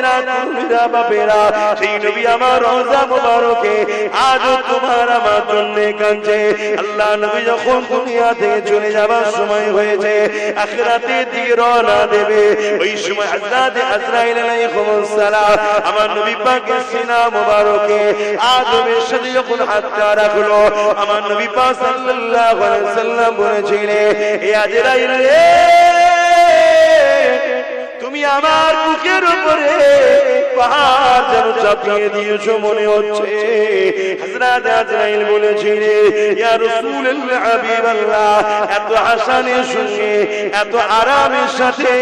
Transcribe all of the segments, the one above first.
মায়েরা, তরুণীরা, বাপেরা, সেই নবী আমার রওজা মুবারকে আজও তোমার আমার জন্য কাঁদছে। আল্লাহ নবী যখন দুনিয়া থেকে চলে যাবার সময় হয়েছে, আখিরাতের দিকে রওনা দেবে, ওই সময় হযরত আজরাইল আলাইহিস সালাম আমার নবী পাকের সিনা মুবারকে আদমের সাথে যখন হাতটা রাখলো, আমার নবী পাক সাল্লাল্লাহু আলাইহি ওয়াসাল্লাম বলেছিলেন, হে আজরাইল রে, তুমি আমার বুকের উপরে পাহাড় যেন চাপিয়ে দিয়েছো মনে হচ্ছে। হযরত আজরাইল বলেছিলেন, ইয়া রাসূলুল্লাহ, হাবিবাল্লাহ, এত হাসানের সঙ্গে এত আরামের সাথে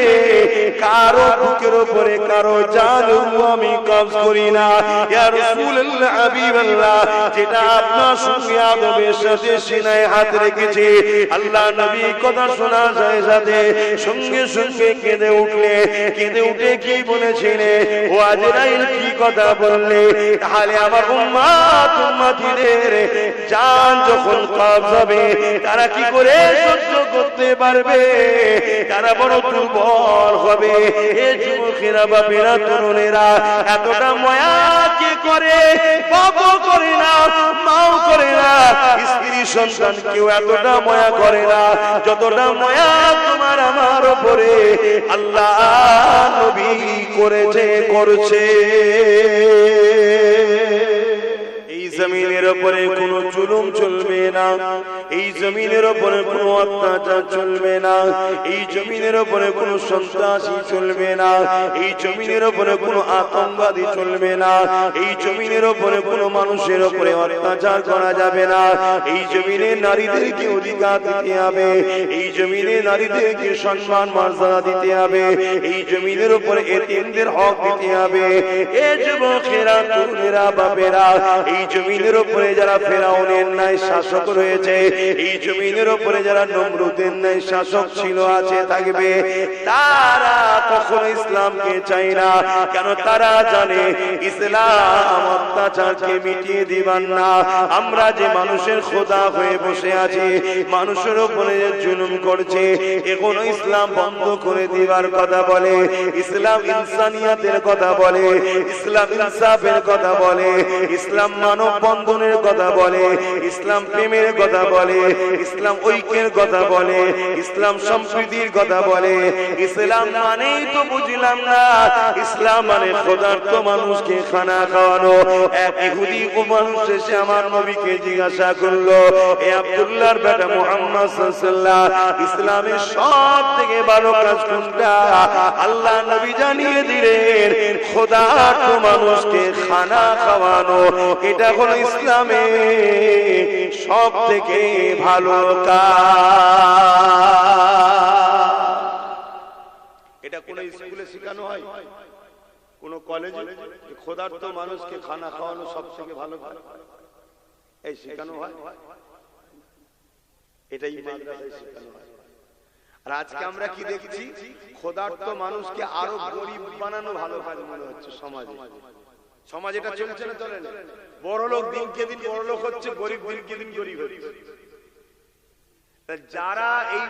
কারো বুকের উপরে কারো জান আমি কবজ করি না। ইয়া রাসূলুল্লাহ, হাবিবাল্লাহ, যেটা আপনার সঙ্গে আদমের সাথে সিনায় হাত রেখেছে। আল্লাহ নবী কথা শোনা যায় সাথে সঙ্গে সঙ্গে কেঁদে উঠলে, কেঁদে উঠে কি বলেছিলেন, ও আজরাইল কি কথা বললে? তাহলে আমার উম্মত উম্মতিদের জান যখন কবজ হবে তারা কি করে সহ্য করতে পারবে? তারা বড় দুর্বল হবে। এই যুবকেরা, বাপেরা, তরুণেরা, এতটা মায়া কে করে? বাপও করে না, মাও করে না, স্ত্রী সন্তান কেউ এতটা মায়া করে না যতটা মায়া তোমার আমার উপরে আল্লাহ নবী করেছে, করছে। এই জমিনের উপরে কোনো জুলুম চলবে না, এই জমিনের উপরে কোনো অত্যাচার চলবে না, এই জমিনের উপরে কোনো সন্ত্রাসী চলবে না, এই জমিনের উপরে কোনো আতঙ্কবাদী চলবে না, এই জমিনের উপরে কোনো মানুষের উপরে অত্যাচার করা যাবে না। এই জমিনে নারীদেরকে অধিকার দিতে হবে, এই জমিনে নারীদেরকে সম্মান মর্যাদা দিতে হবে, এই জমিনের উপরে এতিমদের হক দিতে হবে। এ যুবকেরা, তরুণেরা, বাপেরা, এই জমিনের উপরে যারা ফেরাউনের ন্যায় শাসক রয়েছে, এই জমিনের উপরে যারা নমরুদের ন্যায় শাসক ছিল, আছে, থাকবে, তারা কখনো ইসলামকে চায় না। কেন? তারা জানে ইসলাম অত্যাচারকে মিটিয়ে দিবার না। আমরা যে মানুষের খোদা হয়ে বসে আছি, মানুষের উপরে জুলুম করছে, এখনো ইসলাম বন্ধ করে দিবার কথা বলে, ইসলাম ইনসানিয়াতের কথা বলে, ইসলাম ইনসাফের কথা বলে, ইসলাম মানব বন্ধনের কথা বলে, ইসলাম প্রেমের কথা বলে, ইসলাম ঐক্যের কথা বলে, ইসলাম সম্প্রীতির কথা বলে। ইসলাম মানেই তো বুঝলাম না, ইসলাম মানে খোদার্থ মানুষকে খানা খাওয়ানো। এক ইহুদি মানুষ এসে আমার নবীকে জিজ্ঞাসা করলো, এ আব্দুল্লাহর বেটা মুহাম্মদ সাল্লাল্লাহু আলাইহি ওয়াসাল্লাম, ইসলামের সব থেকে ভালো কাজ কোনটা? আল্লাহ নবী জানিয়ে দিলেন, খোদার্থ মানুষকে খানা খাওয়ানো, এটা হলো ইসলামে সব থেকে ভালো কাজ। এটা কোন স্কুলে শেখানো হয়, কোন কলেজে? খোদার্থ মানুষকে খানা খাওয়ানো সব থেকে ভালো কাজ, এই শেখানো হয়? এটাই মাদ্রাসায় শেখানো হয়। আর আজকে আমরা কি দেখছি? খোদার্থ মানুষকে আরো গরিব বানানো ভালো কাজ মনে হচ্ছে সমাজে। সমাজ এটা চলছে না, চলে না? বড় লোক দিনকে দিন বড় লোক হচ্ছে, গরিব দিনকে দিন গরিব হচ্ছে। যারা এই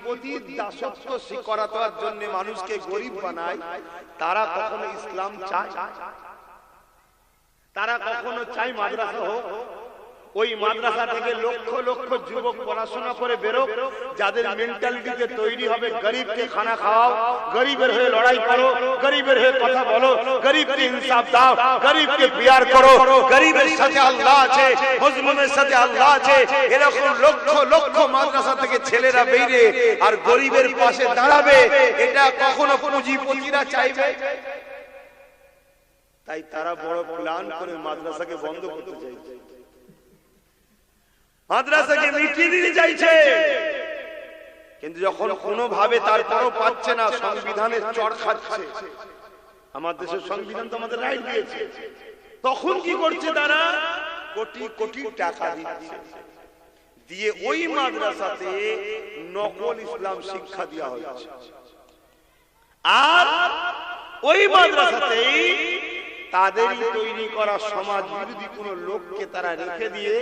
পুঁজিপতির দাসত্ব করার জন্য মানুষকে গরিব বানায়, তারা কখনো ইসলাম চায়? তারা কখনো চায় মাদ্রাসা হোক? ওই মাদ্রাসা থেকে লক্ষ লক্ষ যুবক পড়াশোনা করে বেরোক, যাদের মেন্টালিটিতে তৈরি হবে গরিবকে খানা খাওয়াও, গরিবের হয়ে লড়াই করো, গরিবের হয়ে কথা বলো, গরিবকে ইনসাফ দাও, গরিবকে প্যার করো, গরিবের সাথে আল্লাহ আছে, মজলুমের সাথে আল্লাহ আছে। এরকম লক্ষ লক্ষ মাদ্রাসা থেকে ছেলেরা বেরিয়ে আর গরিবের পাশে দাঁড়াবে, এটা কখনো পুঁজিপতিরা চাইবে? তাই তারা বড় প্ল্যান করে মাদ্রাসাকে বন্ধ করতে চাইছে, মাদ্রাসাকে মিটিয়ে দিতে চাইছে। কিন্তু যখন কোনোভাবে তারপরও পাচ্ছে না, সংবিধানের চড় খাচ্ছে, আমার দেশের সংবিধান তো আমাদের রাইট দিয়েছে, তখন কি করছে তারা? কোটি কোটি টাকা দিচ্ছে, দিয়ে ওই মাদ্রাসাতে নকল ইসলাম শিক্ষা দেওয়া হচ্ছে। আর ওই মাদ্রাসাতেই তাদেরই তৈরি করা সমাজ বিরোধী কোন লোককে তারা রেখে দিয়ে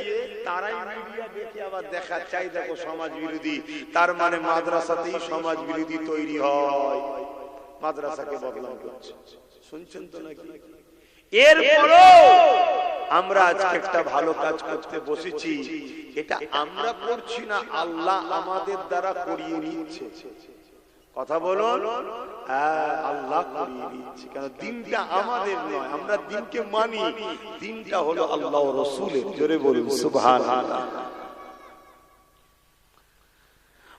তারাই মিডিয়া দেখে আবার দেখা চাই, দেখো সমাজ বিরোধী, তার মানে মাদ্রাসাতেই সমাজ বিরোধী তৈরি হয়। মাদ্রাসাকে বদনাম করছে। শুনছেন তো নাকি? এরপরও আমরা আজকে একটা ভালো কাজ করতে বসেছি, এটা আমরা করছি না, আল্লাহ আমাদের দ্বারা করিয়ে নিচ্ছে। কথা বলুন, হ্যাঁ আল্লাহ করিয়ে নিচ্ছে। কারণ দিনটা আমাদের নয়, আমরা দিনকে মানি, দিনটা হলো আল্লাহ ও রাসূলের। জোরে বলুন সুবহানাল্লাহ।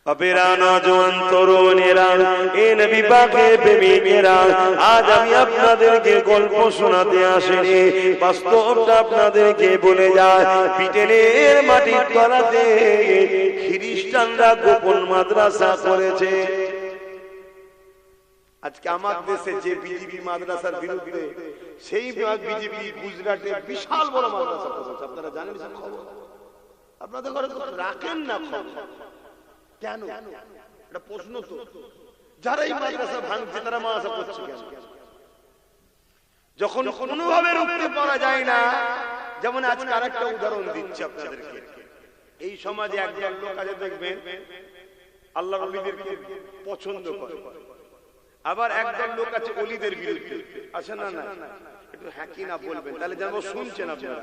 বাবেরা, নওজোয়ান তরুণেরা, এ নবী পাকের প্রেমিকেরা, আজ আমি আপনাদেরকে গল্প শোনাতে আসিনি, বাস্তবটা আপনাদেরকে বলে যায়। ব্রিটেনের মাটির তলাতে খ্রিস্টানরা গোপন মাদ্রাসা করেছে। আজকে আমার দেশে যে বিজেপি মাদ্রাসার বিরুদ্ধে, সেই বিজেপি গুজরাটে বিশাল বড় মাদ্রাসা করেছে। আপনারা জানেন সব খবর? আপনাদের ঘরে তো রাখেন না খবর। কেন? এটা প্রশ্ন তো। যারা এই মাদ্রাসা ভাঙছে তারা মাদ্রাসা করছে কেন? যখন কোনোভাবে রুখতে পারা যায় না, যেমন আজকে আরেকটা উদাহরণ দিচ্ছি আপনাদেরকে। এই সমাজে একজন লোক আছে দেখবেন আল্লাহর ওলিদেরকে পছন্দ করে, আবার একজন লোক আছে ওলিদের বিরুদ্ধে। আছে না? না, একটু হ্যাঁ কি না বলবেন, তাহলে জানবো শুনছেন আপনারা,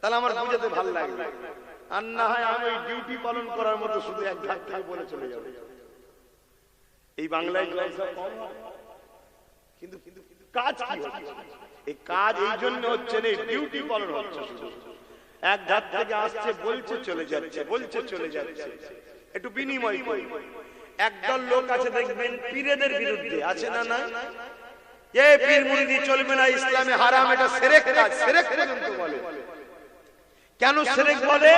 তাহলে আমার বুঝাতে ভালো লাগবে। আর না হয় আমি ডিউটি পালন করার মতো শুধু এক ধাপ থেকে বলে চলে যাবো। এই বাংলায় কিন্তু কাজ কি হচ্ছে? এই কাজ এই জন্য হচ্ছে না, ডিউটি পালন হচ্ছে, শুধু এক ধাপ থেকে আসছে, বলছে চলে যাচ্ছে, বলছে চলে যাচ্ছে। একটু বিনিময় করি। একদল লোক আছে দেখবেন পীরেদের বিরুদ্ধে। আছে না? না, এই পীর মুরিদি চলবে না, ইসলামে হারাম, এটা শিরক কাজ। শিরক পর্যন্ত বলে। কেন শিরক বলে?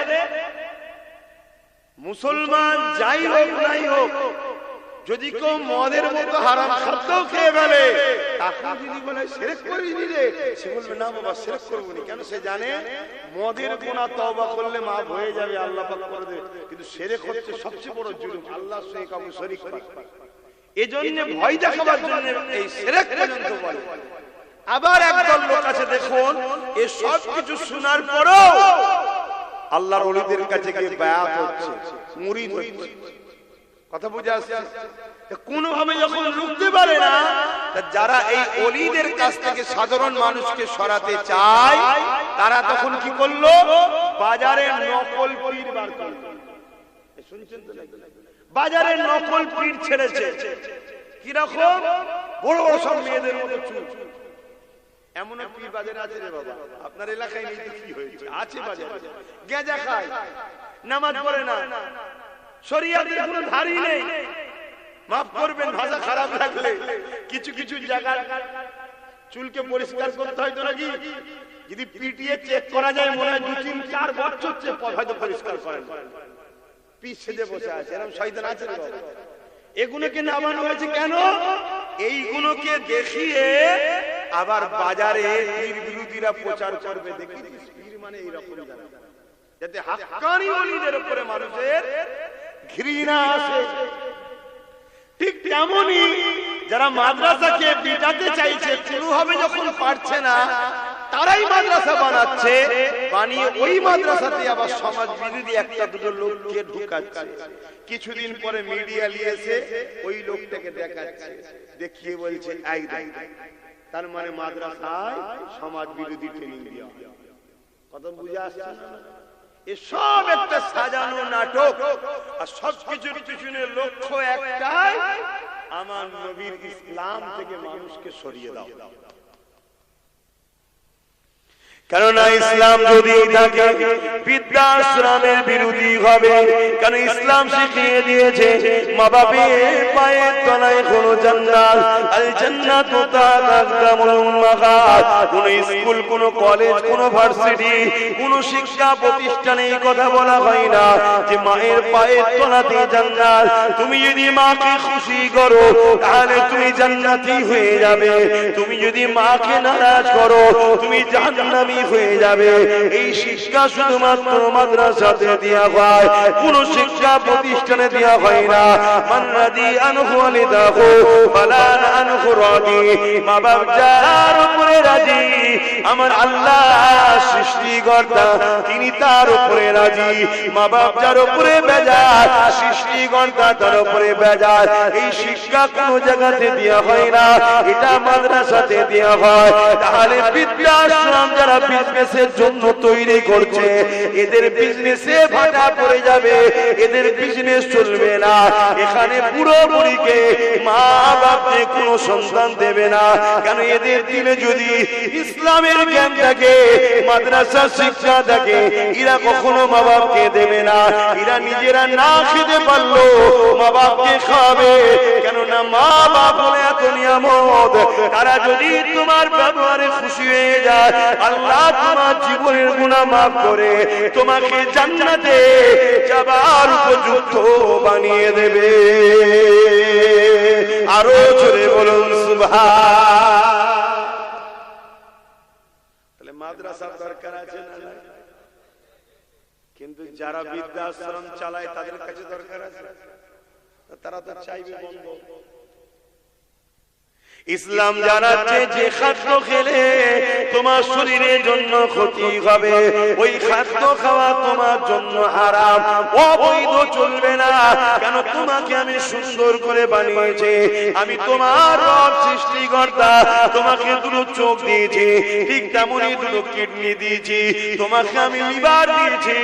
মুসলমান যাই হোক নাই হোক, যদি কেউ মদের মতো হারাম খাদ্য খেয়ে ফেলে, তাকে যদি বলে শিরক করিনি রে, সে বলবে না বাবা শিরক করবো না। কেন? সে জানে মদের গুনাহ তওবা করলে মাফ হয়ে যাবে, আল্লাহ পাক করে দেবে। কিন্তু শিরক হচ্ছে সবচেয়ে বড় জুলুম, আল্লাহর সঙ্গে কাউকে শরীক করা। এজন্য ভয় দেখাবার জন্য এই শিরক পর্যন্ত বলে। আবার একদল লোক আছে দেখুন, এই সব কিছু শোনার পরও আল্লাহর ওলিদের কাছে গিয়ে বায়াত হচ্ছে, মুরিদ হচ্ছে। কথা বুঝে আসছে? কোনোভাবে যখন রুখতে পারে না, যারা এই ওলিদের কাছ থেকে সাধারণ মানুষকে সরাতে চায়, তারা তখন কি করলো? বাজারে নকল পীর বার করলো। শুনছেন তো? বাজারে নকল পীর ছেড়েছে। কিরকম? বড় বড় সব মেয়েদের মতো চুল। এমন পীর বাজারে আছে রে বাবা, আপনার এলাকায় নেই তো কি হয়েছে? আছে বাজারে। গেঁজা খায়, নামাজ পড়ে না, শরিয়াতের কোনো ধারই নেই। মাফ করবেন ভাষা খারাপ লাগলে, কিছু কিছু জায়গায় চুলকে পরিষ্কার করতে হয় তো নাকি? যদি পিটিয়ে চেক করা যায়, মনে হয় 2-3-4 বছর হয়তো পরিষ্কার করেন। পিছ সেজে বসে আছে, এরকম শয়তান আছে রে বাবা। এগুলোকে নামানো হয়েছে কেন? এইগুলোকে দেখিয়ে আবার বাজারে পীর বিরোধীরা প্রচার করবে। দেখি পীর মানে এইরকম, যাতে হাক্কানি ওলিদের উপরে মানুষের ঘৃণা আসে। ঠিক তেমনই যারা মাদ্রাসাকে বিটাতে চাইছে, কোনোভাবে যখন পারছে না, তারাই মাদ্রাসা বানাচ্ছে, বানিয়ে ওই মাদ্রাসাতে আবার সমাজ বিরোধী একটা দুটো লোককে ঢুকাচ্ছে। কিছুদিন পরে মিডিয়া নিয়েছে, ওই লোকটাকে দেখাচ্ছে, দেখিয়ে বলছে আই দেখ, তার মানে মাদ্রাসায় সমাজ বিরোধী ট্রেনিং দেওয়া। কথা বুঝে আসছে না? এসব একটা সাজানো নাটক, আর সবকিছুর পিছনে লক্ষ্য একটাই, আমার নবীর ইসলাম থেকে মানুষকে সরিয়ে দাও। কেননা ইসলাম যদি থাকে, বৃদ্ধাশ্রমের বিরোধী হবে। কারণ ইসলাম শিখিয়ে দিয়েছে মা বাপের পায়ের তলায় কোনো জান্নাত, আল জান্নাতু তা'তা'তা'মুল উম্মাহাত। কোন স্কুল, কোন কলেজ, কোন ভার্সিটি, কোন শিক্ষা প্রতিষ্ঠানে এই কথা বলা হয় না যে মায়ের পায়ের তলাতে জান্নাত। তুমি যদি মাকে খুশি করো, তাহলে তুমি জান্নাতি হয়ে যাবে। তুমি যদি মাকে নারাজ করো, তুমি জাহান্নামী দামি হয়ে যাবে। এই শিক্ষা শুধুমাত্র মাদ্রাসাতে দেওয়া হয়, কোন শিক্ষা প্রতিষ্ঠানে দেওয়া হয় না। মান রাদি আনহু ওয়ালিদাহু ফালা আনহু রাদি। মা বাপ যার উপরে রাজি, আমার আল্লাহ সৃষ্টিকর্তা তিনি তার উপরে রাজি। মা বাপ যার উপরে বেজার, সৃষ্টিকর্তা তার উপরে বেজার। এই শিক্ষা কোন জায়গাতে দেওয়া হয় না, এটা মাদ্রাসাতে দেওয়া হয়। তাহলে বৃদ্ধাশ্রম যারা বিজনেসের জন্য তৈরি করছে, এদের বিজনেসে ভাটা পড়ে যাবে, এদের বিজনেস চলবে না। এখানে বুড়ো বুড়িকে মা বাপকে কোনো সন্তান দেবে না, কেন এদের দিলে যদি ইসলামের জ্ঞান থাকে, মাদ্রাসার শিক্ষা থাকে, এরা কখনো মা বাপকে দেবে না। এরা নিজেরা না খেতে পারলো মা বাপকে খাবে, কেননা মা বাপ বলে এত নিয়ামত। তারা যদি তোমার ব্যবহারে খুশি হয়ে যায়, আল্লাহ তোমার জীবনের গুনাহ মাফ করে তোমাকে জান্নাতে যাবার উপযুক্ত বানিয়ে দেবে। আরো জোরে বলুন সুবহান। তাহলে মাদ্রাসার দরকার আছে না? কিন্তু যারা বৃদ্ধাশ্রম চালায় তাদের কাছে দরকার আছে, তারা তো চাইবে বন্ধ। ইসলাম জানাচ্ছে যে খাদ্য খেলে তোমার শরীরের জন্য ক্ষতি হবে, ওই খাদ্য খাওয়া তোমার জন্য হারাম, অবৈধ, চলবে না। কেন তোমাকে আমি সুন্দর করে বানিয়েছি, আমি তোমার রব সৃষ্টিকর্তা, তোমাকে দুটো চোখ দিয়েছি, ঠিক তেমনই দুটো কিডনি দিয়েছি, তোমাকে আমি লিভার দিয়েছি।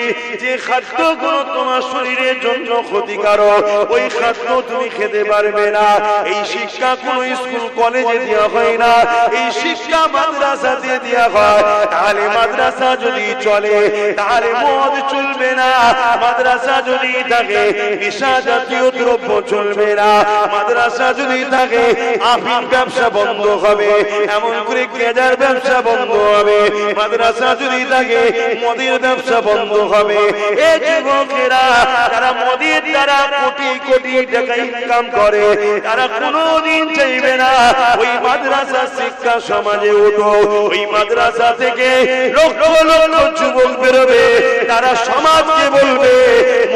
যে খাদ্যগুলো তোমার শরীরের জন্য ক্ষতিকারক, ওই খাদ্য তুমি খেতে পারবে না। এই শিক্ষা কোন স্কুল কলেজে দেওয়া হয় না, এই শিক্ষা মাদ্রাসাতে দেওয়া হয়। তাহলে মাদ্রাসা যদি চলে, তাহলে মদ চলবে না। মাদ্রাসা যদি থাকে, নেশা জাতীয় দ্রব্য চলবে না। মাদ্রাসা যদি থাকে, আফিম ব্যবসা বন্ধ হবে, এমন করে গেজার ব্যবসা বন্ধ হবে। মাদ্রাসা যদি থাকে, মদের ব্যবসা বন্ধ হবে। এই যুবকেরা তারা মদের দ্বারা কোটি কোটি টাকা ইনকাম করে, তারা কোনোদিন চাইবে না ওই মাদ্রাসা শিক্ষা সমাজে উঠো। ওই মাদ্রাসা থেকে লক্ষ লক্ষ যুবক বেরোবে, তারা সমাজকে বলবে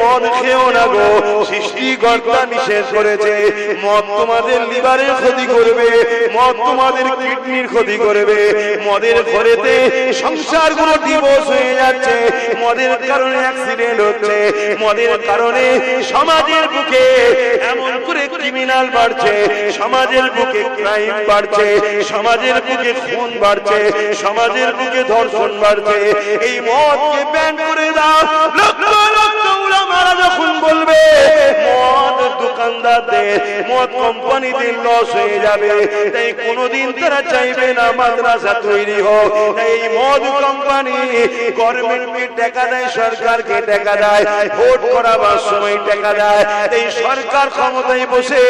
মদ খেও না গো, সৃষ্টিকর্তা নিষেধ করেছে। মদ তোমাদের লিভারের ক্ষতি করবে, মদ তোমাদের কিডনির ক্ষতি করবে। মদের ঘরেতে সংসারগুলো ডিভোর্স হয়ে যাচ্ছে, মদের কারণে অ্যাক্সিডেন্ট হচ্ছে, মদের কারণে সমাজের বুকে এমন করে ক্রিমিনাল বাড়ছে, সমাজের বুকে ক্রাইম বাড়ছে, সমাজের বুকে খুন বাড়ছে, সমাজের বুকে ধর্ষণ বাড়ছে। এই মদকে ব্যান করে দাও। লক্ষ লক্ষ উলামারা যখন বলবে মদ দোকানদারদের, মদ কোম্পানিদের লস হয়ে যাবে, তাই কোনোদিন তারা চাইবে না মাদ্রাসা তৈরি হোক। তাই এই মদ কোম্পানি গভর্নমেন্টকে টাকা দেয়, সরকারকে টাকা দেয়, ভোট করাবার সময় টাকা দেয়। এই সরকার ক্ষমতায় বসে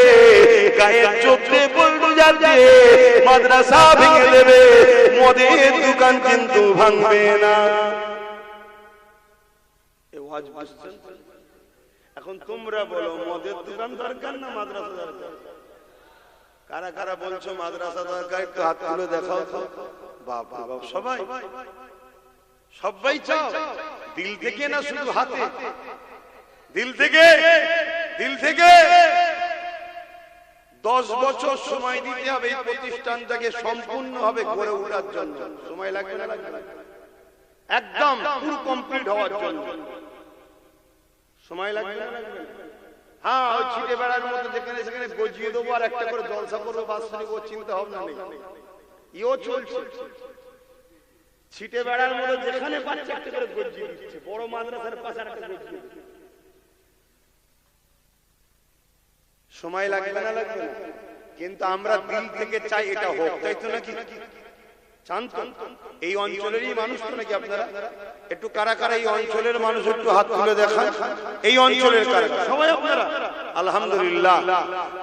গায়ের চোখে বলতে যাচ্ছে মাদ্রাসা ভেঙে দেবে, মদের দোকান কিন্তু ভাঙবে না। এখন তোমরা বলো মদের দোকান দরকার না মাদ্রাসা দরকার? কারা কারা বলছো মাদ্রাসা দরকার? একটু হাত তুলে দেখাও তো। বাপ রে বাপ, সবাই সবাই চাও দিল থেকে না শুধু হাতে? দিল থেকে, দিল থেকে। 10 বছর সময় দিতে হবে এই প্রতিষ্ঠানটাকে সম্পূর্ণভাবে গড়ে ওঠার জন্য। সময় লাগবে না? লাগবে না? একদম পুরো কমপ্লিট হওয়ার জন্য সময় লাগবে না? লাগবে না? হ্যাঁ, ওই ছিটে বেড়ার মতো যেখানে সেখানে গজিয়ে দেবো আর একটা করে জলসা করবো, বাৎসরিক, ও চিন্তা ভাবনা নেই। ইও চলছে ছিটে বেড়ার মতো, যেখানে পাচ্ছে একটা করে গজিয়ে দিচ্ছে। বড় মাদ্রাসার পাশে একটা গজিয়ে দিচ্ছে। সময় লাগবে না? লাগবে না? কিন্তু আমরা দিল থেকে চাই এটা হোক, তাই তো নাকি? চান তো? এই অঞ্চলেরই মানুষ তো নাকি আপনারা? একটু কারা কারা এই অঞ্চলের মানুষ একটু হাত তুলে দেখান। এই অঞ্চলের কারা? সবাই আপনারা? আলহামদুলিল্লাহ।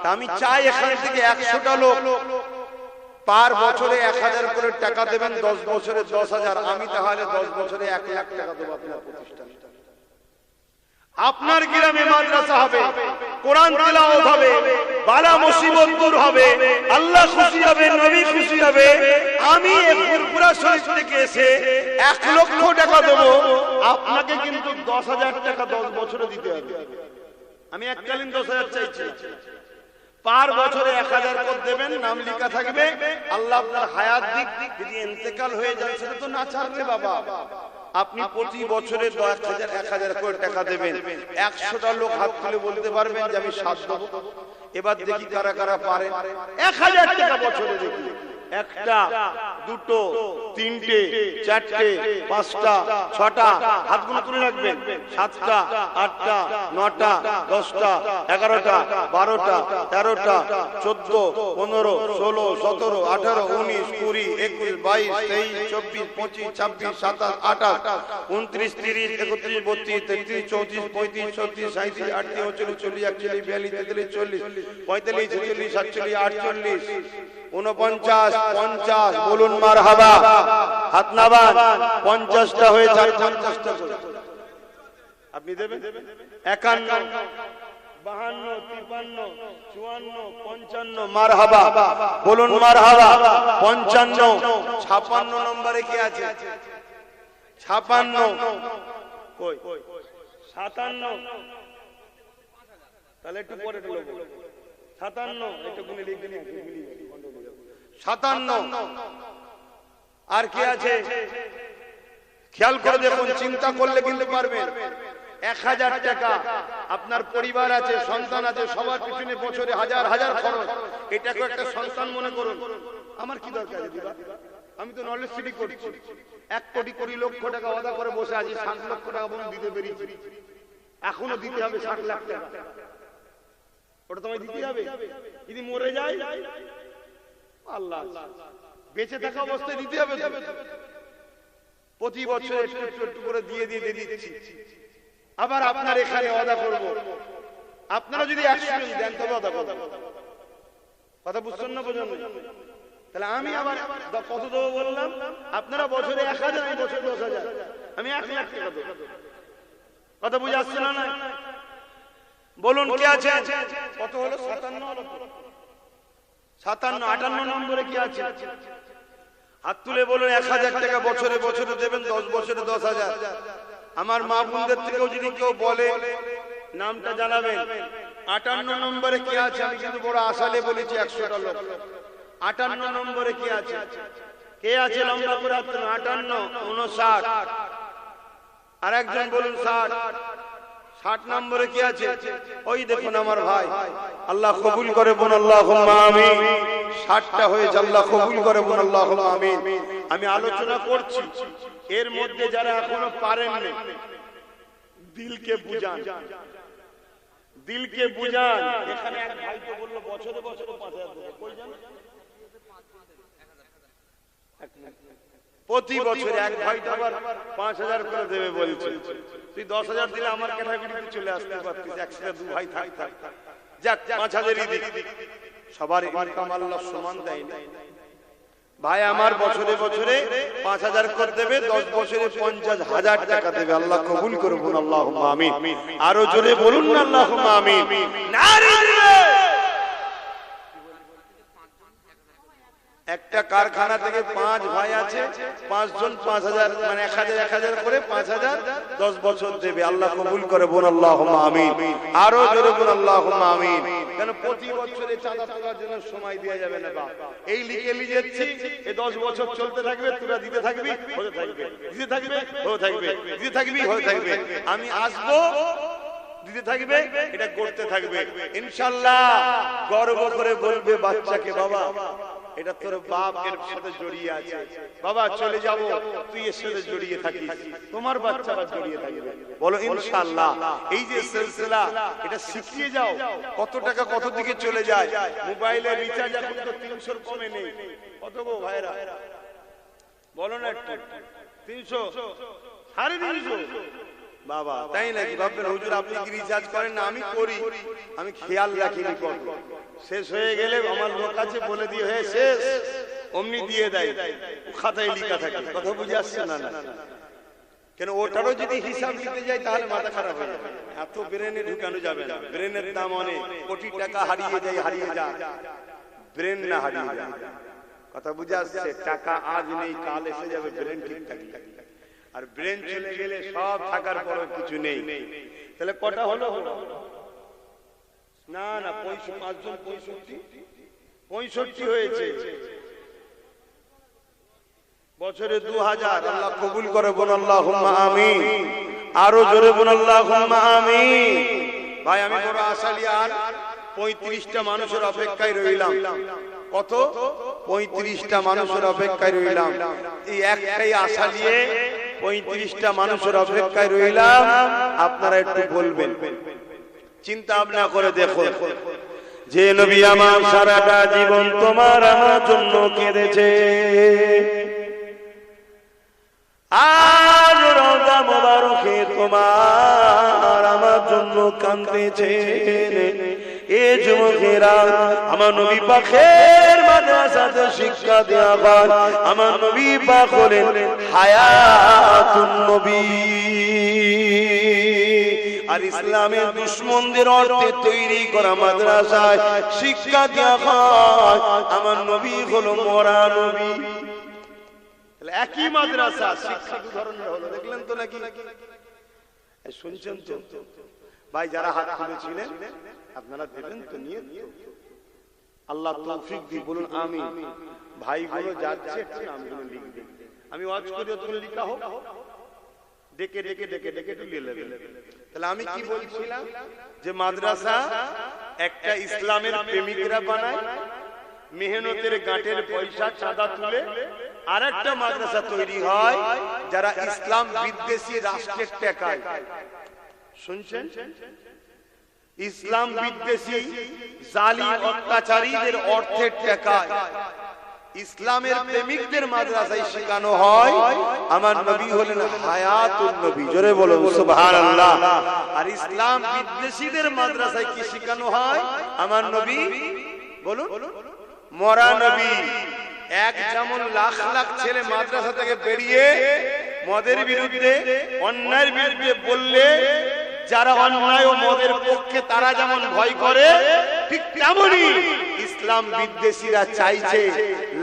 তা আমি চাই এখান থেকে 100টা লোক পার বছরে 1000 করে টাকা দেবেন, 10 বছরে 10,000। আমি তাহলে 10 বছরে 1 লাখ টাকা দেবো আপনার প্রতিষ্ঠানে। আপনার গ্রামে মাদ্রাসা হবে, কোরআন তেলাওয়াত হবে, বালা মুসিবত দূর হবে, আল্লাহ খুশি হবে, নবী খুশি হিসাবে আমি ফুরফুরা শরীফ থেকে এসে 1 লক্ষ টাকা দেবো, আপনাকে কিন্তু 10,000 টাকা 10 বছরে দিতে হবে। আমি এককালীন 10,000 চাইছি, পার বছরে 1,000 করে দেবেন, নাম লেখা থাকবে, আল্লাহ আপনার হায়াত দিক, যদি ইন্তেকাল হয়ে যায় সেটা তো না ছাড়বে বাবা। আপনি প্রতি বছরে 10,000 করে টাকা দেবেন। 100টা লোক হাত তুলে বলতে পারবেন যে আমি 7 দেবো। এবার দেখি কারা কারা পারে। 1,000 টাকা বছরে দেখি, 1টা 2টো 3টে 4টে 5টা 6টা, হাতগুলো তুলে রাখবেন, 7টা 8টা 9টা 10টা 11টা 12টা 13টা 14 15 16 17 18 19 20 21 22 23 24 25 26 27 28 29 30 31 32 33 34 35 36 37 38 39 40 41 42 43 44 45 46 47 48 49 50 বলুন মারহাবা, হাত নামান। 50টা হয়ে যায়, 50টা করে আপনি দেবেন। 51 52 53 54 55 মারহাবা, বলুন মারহাবা। 55 56 নম্বরে কি আছে? 56 কই? 57 তাহলে একটু পরে দেব। 57 একটু গুনে লিখে নিন, 57 আর কি আছে খেয়াল করে দেখুন, চিন্তা করলে কিন্তু পারবেন। 1,000 টাকা, আপনার পরিবার আছে, সন্তান আছে, সবার পিছনে বছরে হাজার হাজার খরচ, এটাকে একটা সন্তান মনে করুন। আমার কি দরকার আছে দিবা? আমি তো নলেজ সিটি করছি, 1 কোটি 20 লক্ষ টাকা ওয়াদা করে বসে আছি, 7 লক্ষ টাকা বন্ধ দিতে পেরেছি, এখনো দিতে হবে 60 লাখ টাকা। ওটা তোমায় দিতে হবে। যদি মরে যায় আল্লাহ, বেঁচে থাকা অবস্থায় দিতে হবে। প্রতি বছর একটু করে দিয়ে দিচ্ছি। আবার আপনার এখানে ওয়াদা করব, আপনারা যদি 100 দেন তবে ওয়াদা করব। কথা বুঝছেন না? বোঝেন? তাহলে আমি আবার কত দেবো বললাম? আপনারা বছরে 1,000, আমি বছরে 10,000, আমি 1 লাখ টাকা দেবো। কথা বুঝে আসছে না? বলুন কি আছে? কত হলো? 57 হলো। 57 58 নম্বরে কি আছে? হাত তুলে বলুন। 1,000 টাকা বছরে বছরে দেবেন, 10 বছরে 10,000। আমার মা বোনদের থেকেও যদি কেউ বলে নামটা জানাবেন। 58 নম্বরে কি আছে? আমি কিন্তু বড় আশালে বলেছি 100টা লোক। 58 নম্বরে কি আছে? কে আছে লম্বা করে হাত তুলুন। 58 59 আর একজন বলুন 60। 60 নম্বরে কি আছে? ওই দেখুন আমার ভাই, আল্লাহ কবুল করে বোন, আল্লাহুম্মা আমিন। 60টা হয়েছে, আল্লাহ কবুল করে বোন, আল্লাহুম্মা আমিন। আমি আলোচনা করছি, এর মধ্যে যারা এখনো পারেন না, দিলকে বুঝান, দিলকে বুঝান। এখানে এক ভাই তো বললো বছরে বছরে 5,000 দেবে, কই জানেন? প্রতি বছর এক ভাই তো আবার 5,000 করে দেবে বলছে। তুই 10,000 দিলে আমার ক্যাটাগরিতে চলে আসতে পারতিস, একসাথে 2 ভাই থাকতাম। যাক, 5,000ই দিক। সবার ইনকাম আল্লাহ সমান দেয় না ভাই। আমার বছরে বছরে 5,000 করে দেবে, 10 বছরে 50,000 টাকা দেবে। আল্লাহ কবুল করুন, আল্লাহুম্মা আমিন। আরো জোরে বলুন না, আল্লাহুম্মা আমিন। নারে একটা কারখানা থেকে 5 ভাই আছে, 5 জন 5,000 মানে 1,000 করে 5,000 10 বছর দেবে। আল্লাহ কবুল করে বোন, আল্লাহুম্মা আমিন। আরো জোরে বলুন, আল্লাহুম্মা আমিন। কেন প্রতি বছরে চাঁদা তোলার জন্য সময় দেওয়া যাবে না বাপ। এই লিখে লিখেছি, এই 10 বছর চলতে থাকবে, তোরা দিতে থাকবি, হতে থাকবে, দিতে থাকবে, হতে থাকবে, দিতে থাকবি, হতে থাকবে। আমি আসবো, দিতে থাকবে, এটা করতে থাকবে। ইনশাআল্লাহ গর্ব করে বলবে বাচ্চাকে, বাবা এটা তোর বাপ এর সাথে জড়িয়ে আছে, বাবা চলে যাব, তুই এর সাথে জড়িয়ে থাকিস, তোমার বাচ্চারা জড়িয়ে থাকবে। বলো ইনশাআল্লাহ। এই যে সিলসিলা, এটা শিখিয়ে যাও। কত টাকা কত দিকে চলে যায়। মোবাইলের রিচার্জ এখন তো 300 কমে নেই। কত গো ভাইরা বলো না একটু? 300, 350 বাবা, তাই নাকি? ভাববেন হুজুর আপনি কি রিচার্জ করেন না? আমি করি, আমি খেয়াল রাখিনি কত। শেষ হয়ে গেলে আমার লোক আছে, বলে দিয়ে হয়ে শেষ, অমনি দিয়ে দেয়, খাতায় লেখা থাকে। কথা বুঝে আসছে না? কেন ওটারও যদি হিসাব দিতে যাই তাহলে মাথা খারাপ হয়ে যাবে। এত ব্রেনে ঢুকানো যাবে না। ব্রেনের দাম অনেক, কোটি টাকা হারিয়ে যায়, হারিয়ে যায়, ব্রেন না হারিয়ে যায়। কথা বুঝে আসছে? টাকা আজ নেই, কাল এসে যাবে, ব্রেন ঠিক থাকলে। আর ব্রেন চলে গেলে সব থাকার পরও কিছু নেই। তাহলে কটা হলো? না না, 65 হয়েছে। বছরে 2000। আল্লাহ কবুল করে, বল আল্লাহুম্মা আমিন। আরো জোরে বল আল্লাহুম্মা আমিন। ভাই আমি বড় আশালি, আর 35টা মানুষের অপেক্ষায় রইলাম। কত? 35টা মানুষের অপেক্ষায় রইলাম। এই একটাই আশা নিয়ে 35টা মানুষের অপেক্ষায় রইলাম। আপনারা একটু বলবেন, চিন্তা ভাবনা করে দেখো, যে নবী আমার সারাটা জীবন তোমার আমার জন্য কেঁদেছে, আর রওজা মোবারকে তোমার আমার জন্য কাঁদতেছে। এ যুবকেরা, আমার নবী পাকের মাদ্রাসাতে শিক্ষা দেওয়া হয়। আমার নবী পাক হলেন হায়াতুন নবী। আর ইসলামের দুশমনদের অর্থে তৈরি করা মাদ্রাসায় শিক্ষা দেওয়া হয়। আমার নবী হলো মরা নবী। একই মাদ্রাসা, শিক্ষা দু ধরনের হলো। দেখলেন তো নাকি? শুনছেন তো ভাই? যারা হাত তুলেছিলেন আপনারা দেবেন তো, নিয়ে আল্লাহ তৌফিক দি, বলুন আমিন। ভাইগুলো যাচ্ছে, নামগুলো লিখবে। আমি ওয়াজ করি, তুমি লিখা হোক, ডেকে ডেকে ডেকে ডেকে তুলে নেবেন। তাহলে আমি কি বলছিলাম, যে মাদ্রাসা একটা ইসলামের প্রেমিকরা বানায়, মেহনতের গাঁটের পয়সা চাঁদা তুলে। আর একটা মাদ্রাসা তৈরি হয় যারা ইসলাম বিদ্বেষী রাষ্ট্রের টেকায়। শুনছেন? ইসলাম বিদ্বেষী জালিম অত্যাচারীদের অর্থের টেকায় ইসলামের প্রেমিকদের মাদ্রাসায় শেখানো হয় আমার নবী হলেন হায়াতুন নবী। জোরে বলুন সুবহানাল্লাহ। আর ইসলাম বিদ্বেষীদের মাদ্রাসায় কি শেখানো হয়? আমার নবী বলুন মরা নবী। এক যেমন লাখ লাখ ছেলে মাদ্রাসা থেকে বেরিয়ে মদের বিরুদ্ধে, অন্যায়ের বিরুদ্ধে বললে যারা অন্যায় ও মদের পক্ষে তারা যেমন ভয় করে, ঠিক তেমনি ইসলাম বিদ্বেষীরা চাইছে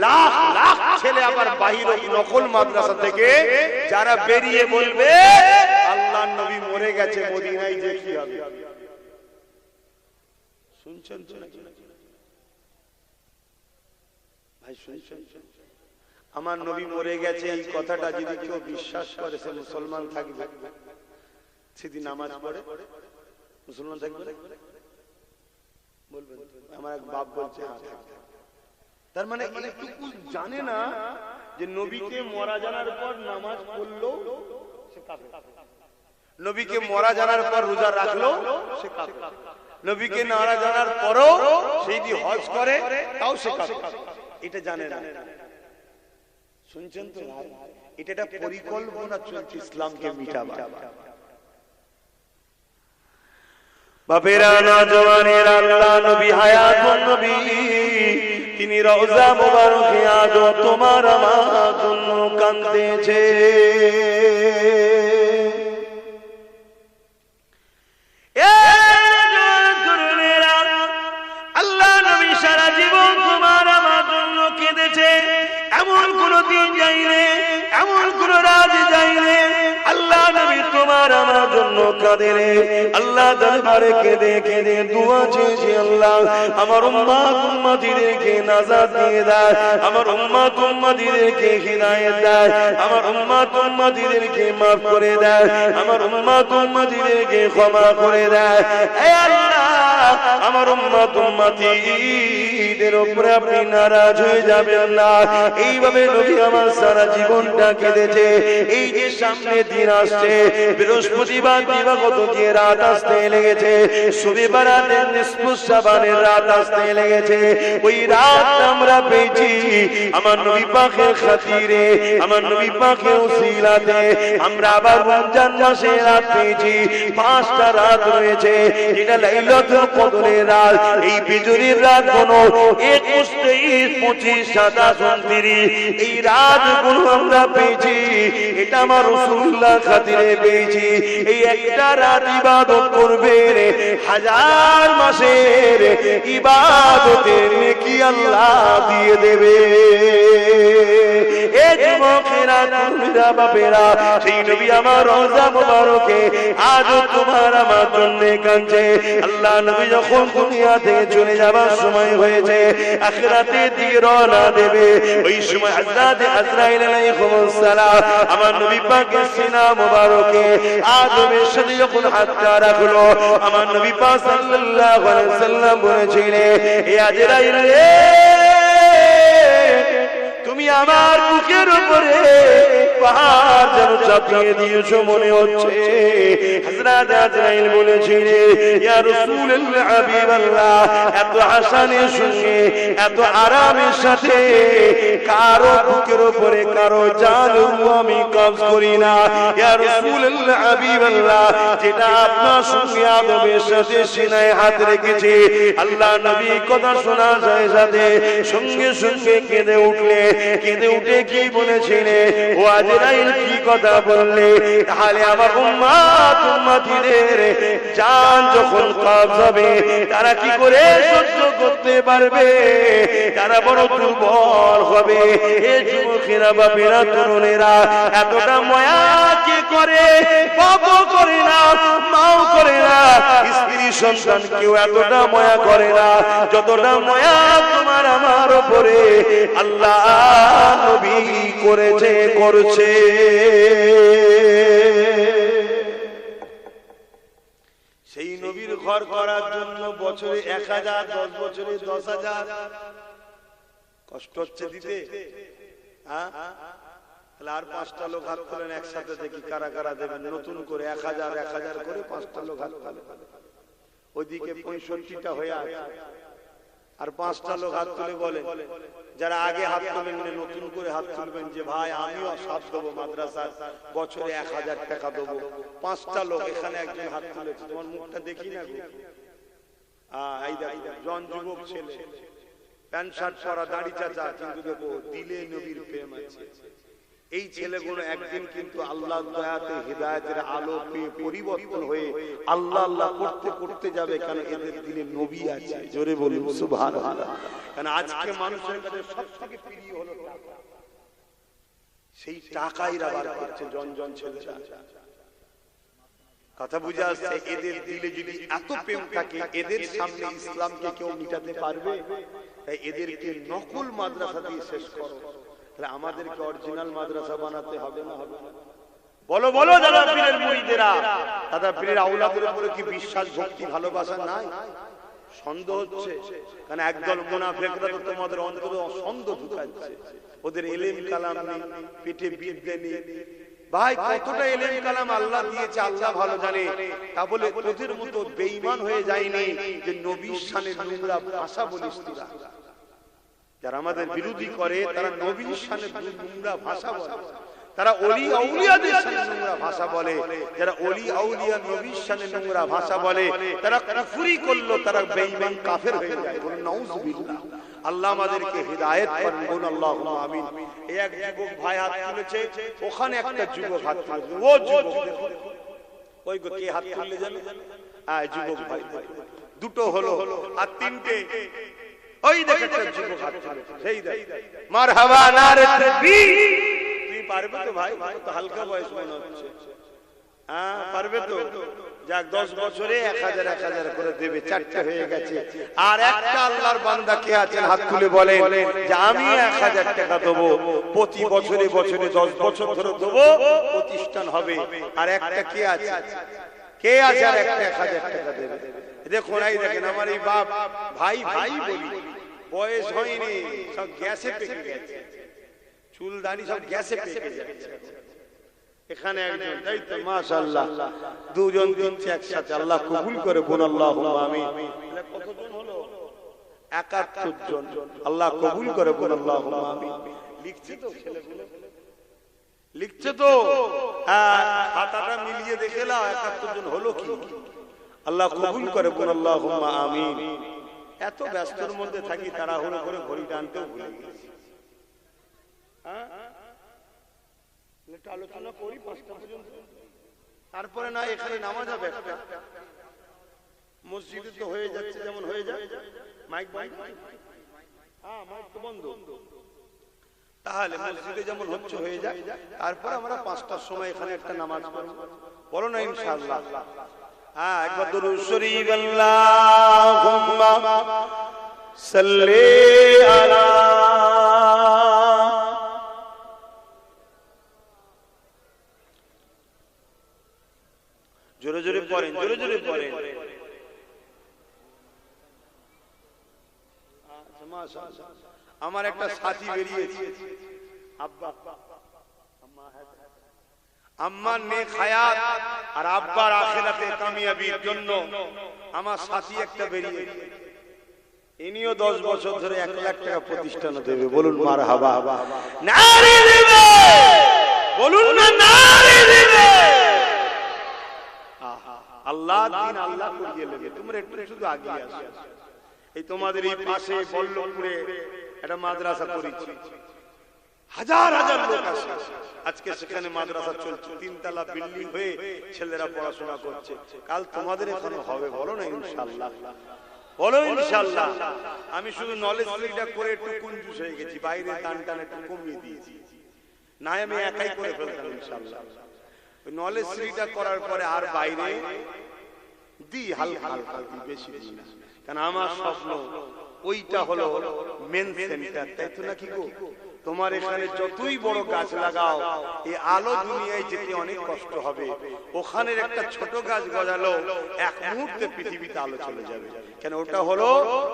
লাখ লাখ ছেলে আবার বাহির নকল মাদ্রাসা থেকে যারা বেরিয়ে বলবে আল্লাহর নবী মরে গেছে, মদিনায় যে কি হবে। শুনছেন তো ভাই? শুনছেন? আমার নবী মরে গেছে এই কথাটা যদি কেউ বিশ্বাস করে, সে মুসলমান থাকবে? সেদিন নামাজ পড়ে মুসলমান থাকবে? বলবেন? আমার এক বাপ বলছে তার মানে এইটুকু জানে না যে নবীকে মরা জানার পর নামাজ পড়লো সে কাফের, নবীকে মরা জানার পর রোজা রাখলো সে কাফের, নবীকে মারা জানার পরও সেই যে হজ করে তাও সে কাফের। এটা জানে না। শুনছেন তো? এটা একটা পরিকল্পনা চলছে ইসলামকে মিটাবার। বাপেরা, নওজওয়ানেরা, আল্লাহ নবী হায়াতুন নবী, তিনি রওজা মোবারকে আজ তোমার আমার জন্য কাঁদতেছে। আল্লাহ নবী সারা জীবন তোমার আমার জন্য কেঁদেছে। এমন কোন দিন যাইলে, এমন কোন রাত যাইলে আল্লাহ নবী তোমার আমার জন্য কাঁদে রে। আল্লাহ দরবারে কেঁদে কেঁদে দুয়া চেয়েছে, আল্লাহ আমার উম্মত উম্মতিদেরকে নাজাত দিয়ে দেয়, আমার উম্মত উম্মতিদেরকে হিদায়াত দেয়, আমার উম্মত উম্মতিদেরকে মাফ করে দেয়, আমার উম্মত উম্মতিদেরকে ক্ষমা করে দেয়। হে আল্লাহ, আমার উম্মত উম্মতিদের উপরে আপনি নারাজ হয়ে যাবেন না। এইভাবে নবী আমার সারা জীবনটা কেঁদেছে। এই যে সামনে দিন আসছে, বৃহস্পতিবার দিবাগত দিয়ে রাত আসতে লেগেছে, শুবে বারাতের নিসফুস শাবানের রাত আসতে লেগেছে। ওই রাত আমরা পেয়েছি আমার নবী পাকের খাতিরে, আমার নবী পাকের উসিলাতে আমরা আবার রমজান মাসে রাত পেয়েছি। 5টা রাত রয়েছে, যেটা লাইলাতুল কদরের রাত। এই বিজুরির রাত কোনো 21, 23, 25, 27, 29, এই রাতগুলো আমরা পেয়েছি, এটা আমার রাসূলুল্লাহ খাতিরে পেয়েছি। এই একটা রাত ইবাদত করবে, হাজার মাসের ইবাদতের নেকি আল্লাহ দিয়ে দেবে। এ যুবকেরা, তরুণেরা, বাপেরা, সেই নবী আমার রওজা মুবারকে আজ তোমার আমার জন্য কাঁদছে। আল্লাহ নবী যখন দুনিয়া থেকে চলে যাবার সময় হয়েছে, আখিরাতের দিকে রওনা দেবে, ওই সময় হযরত আজরাইল আলাইহিস সালাম আমার নবী পাকের সিনা মুবারকে আদমের সাথে যখন হাতটা রাখলো, আমার নবী পাক সাল্লাল্লাহু আলাইহি ওয়াসাল্লাম বলেছিলেন, হে আজরাইল রে, তুমি আমার বুকের উপরে পাহাড় যেন চাপিয়ে দিয়েছো মনে হচ্ছে। হযরত আজরাইল বলেছিলেন, ইয়া রাসূলুল্লাহ, হাবিবাল্লাহ, এত হাসানের সঙ্গে এত আরামের সাথে কারো বুকের উপরে কারো জান আমি কবজ করি না। ইয়া রাসূলুল্লাহ, হাবিবাল্লাহ, যেটা আপনার সঙ্গে আদমের সাথে সিনায় হাত রেখেছে। আল্লাহ নবী কথা শোনা যায় সাথে সঙ্গে সঙ্গে কেঁদে উঠলে, কেঁদে উঠে কি বলেছিলে, ও আজরাইল কি কথা বললে? তাহলে আমার উম্মত উম্মতিদের জান যখন কবজ হবে তারা কি করে সহ্য করতে পারবে? তারা বড় দুর্বল হবে। এই যুবকেরা, বাপেরা, তরুণেরা, এতটা মায়া কে করে? বাবা করে না, মাও করে না, স্ত্রী সন্তান কেউ এতটা মায়া করে না যতটা মায়া তোমার আমার উপরে আল্লাহ নবী করেছে, করছে। সেই নবীর ঘর করার জন্য বছরে 1000, 10 বছরে 10,000 কষ্ট হচ্ছে দিতে। আর 5টা লোক হাত তোলেন একসাথে, দেখি কারা কারা দেবেন। নতুন করে 1000 1000 করে 5টা লোক হাত তোলেন। ওইদিকে 65টা হয়ে আছে, আর 5টা লোক হাত তুলে বলেন, যারা আগে হাত তোলেন নতুন করে হাত তুলবেন যে ভাই আমিও সাথ দেবো, মাদ্রাসার বছরে 1000 টাকা দেবো। 5টা লোক, এখানে একজন হাত তুলেছে, তোমার মুখটা দেখি না গো। এই দেখো জন যুবক ছেলে, প্যান্ট শার্ট পরা, দাড়ি চাচা, কিন্তু দেখো দিলে নবীর প্রেম আছে। এই ছেলেগুলো একদিন কিন্তু আল্লাহর দয়াতে হিদায়াতের আলো পেয়ে পরিবর্তন হয়ে আল্লাহ আল্লাহ করতে করতে যাবে, কারণ এদের দিলে নবী আছে। জোরে বলুন সুবহানাল্লাহ। কারণ আজকে মানুষের কাছে সবথেকে প্রিয় হলো টাকা, সেই টাকাই রাবার করছে জন জন ছেলেরা। কথা বুঝে আসছে? এদের দিলে যদি এত প্রেম থাকে, এদের সামনে ইসলামকে কেউ মিটাতে পারবে? তাই এদেরকে নকল মাদ্রাসা দিয়ে শেষ করো। তাহলে আমাদেরকে অরিজিনাল মাদ্রাসা বানাতে হবে না? হবে না? বলো বলো দাদা পীরের মুরিদেরা, দাদা পীরের আওলাদের উপরে কি বিশ্বাস, ভক্তি, ভালোবাসা নাই? সন্দেহ হচ্ছে, কারণ একদল মুনাফিকরা তো তোমাদের অন্তরে সন্দেহ ঢুকাচ্ছে। ওদের ইলম কালাম নেই, পেটে বিদ্যা নেই। ভাই কতটা ইলম কালাম আল্লাহ দিয়েছে আল্লাহ ভালো জানে। তা বলে তোদের মতো বেঈমান হয়ে যায়নি যে নবীর শানে নোংরা ভাষা বলিস তোরা। যারা আমাদের বিরোধী করে তারা নবীর শানে নোংরা ভাষা বলে, তারা ওলি আউলিয়াদের শানে নোংরা ভাষা বলে। যারা ওলি আউলিয়া নবীর শানে নোংরা ভাষা বলে তারা কুফরি করলো, তারা বেঈমান কাফের হয়ে যায়। নাউযুবিল্লাহ। আল্লাহ আমাদেরকে হিদায়াত করুন, বলুন আল্লাহুম্মা আমিন। এই এক যুবক ভাই হাত তুলেছে, ওখানে একটা যুবক হাত তুলেছে। ও যুবক ওই গো কে হাত তুললে জানো? যুবক ভাই দুটো হলো, আর তিনটে ওই দেখো একটা যুবক হাত তুলেছে। সেই দেখ, মারহাবা, নারে তাকবীর। তুমি পারবে তো ভাই? তো হালকা বয়স মনে হচ্ছে। পারবে তো? যাক 10 বছরে 1000 1000 করে দেবে, 4টে হয়ে গেছে। আর একটা আল্লাহর বান্দা কে আছেন হাত তুলে বলেন যে আমি 1000 টাকা দেবো, প্রতি বছরে বছরে 10 বছর ধরে দেবো, প্রতিষ্ঠান হবে। আর একটা কে আছে? কে আছে আর একটা 1000 টাকা দেবে? দেখুন, এই দেখেন আমার এই বাপ ভাই ভাই বলি, বয়স হয়নি, সব গ্যাসে পেকে গেছে, চুল দাড়ি সব গ্যাসে পেকে যাচ্ছে। এখানে একজন, তাই তো মাশাআল্লাহ, দুজন দিনছে একসাথে, আল্লাহ কবুল করে, বলুন আল্লাহুম্মা আমিন। কতজন হলো? 71 জন। আল্লাহ কবুল করে, বলুন আল্লাহুম্মা আমিন। লিখছে তো ছেলেগুলো, লিখছে তো, খাতাটা মিলিয়ে দেখে নাও 71 জন হলো কি? আল্লাহ কবুল করে, বলুন আল্লাহুম্মা আমিন। এত ব্যস্তর মধ্যে থাকি, তাড়াহুড়ো করে ঘড়ি টানতেও ভুলে গেছি। আলোচনা করি 5টা পর্যন্ত, তারপরে না এখানে নামাজ হবে। মসজিদে তো হয়ে যাচ্ছে যেমন হয়ে যায়, মাইক বন্ধ, হ্যাঁ মাইক তো বন্ধ, তাহলে মসজিদে যেমন হচ্ছে হয়ে যায়, তারপর আমরা 5টার সময় এখানে একটা নামাজ পড়ব, বলো না ইনশাআল্লাহ। হ্যাঁ একবার দুরূদ শরীফ আল্লাহুম্মা সাল্লি আলা, জোরে জোরে পড়েন, জোরে জোরে পড়েন। আমার একটা সাথী বেরিয়েছে, আব্বা আম্মার নেক হায়াত আর আব্বার আখিরাতে কামিয়াবির জন্য আমার সাথী একটা বেরিয়েছে, ইনিও 10 বছর ধরে 1 লাখ টাকা প্রতিষ্ঠান দেবে, বলুন মারহাবা, নারে দিবে, বলুন না নারে দিবে। আল্লাহ দিন আল্লাহ করিয়ে নেবে, তোমরা একটু শুধু আগিয়ে আসো। এই তোমাদের এই পাশে বল্লভপুরে একটা মাদ্রাসা করেছি, হাজার হাজার লোক আসে, আজকে সেখানে মাদ্রাসা চলছে, 3 তলা বিল্ডিং হয়ে ছেলেরা পড়াশোনা করছে, কাল তোমাদের এখানে হবে, বলো না ইনশাআল্লাহ, বলো ইনশাআল্লাহ। আমি শুধু নলেজ স্ট্রিটা করে একটু কনফিউজ হয়ে গেছি, বাইরে টান টান একটু কমিয়ে দিয়েছি, না আমি একাই করে ফেলতাম ইনশাআল্লাহ। ওই নলেজ স্ট্রিটা করার পরে আর বাইরে দি হালকা হালকা দি, বেশি বেশি না, কারণ আমার স্বপ্ন ওইটা হলো মেন সেন্টার, তাই তো নাকি গো? তোমার এখানে যতই বড় গাছ লাগাও, এই আলো দুনিয়ায় যেতে অনেক কষ্ট হবে, ওখানের একটা ছোট গাছ গজালো 1 মুহূর্তে পৃথিবীতে আলো চলে যাবে, কেন ওটা হলো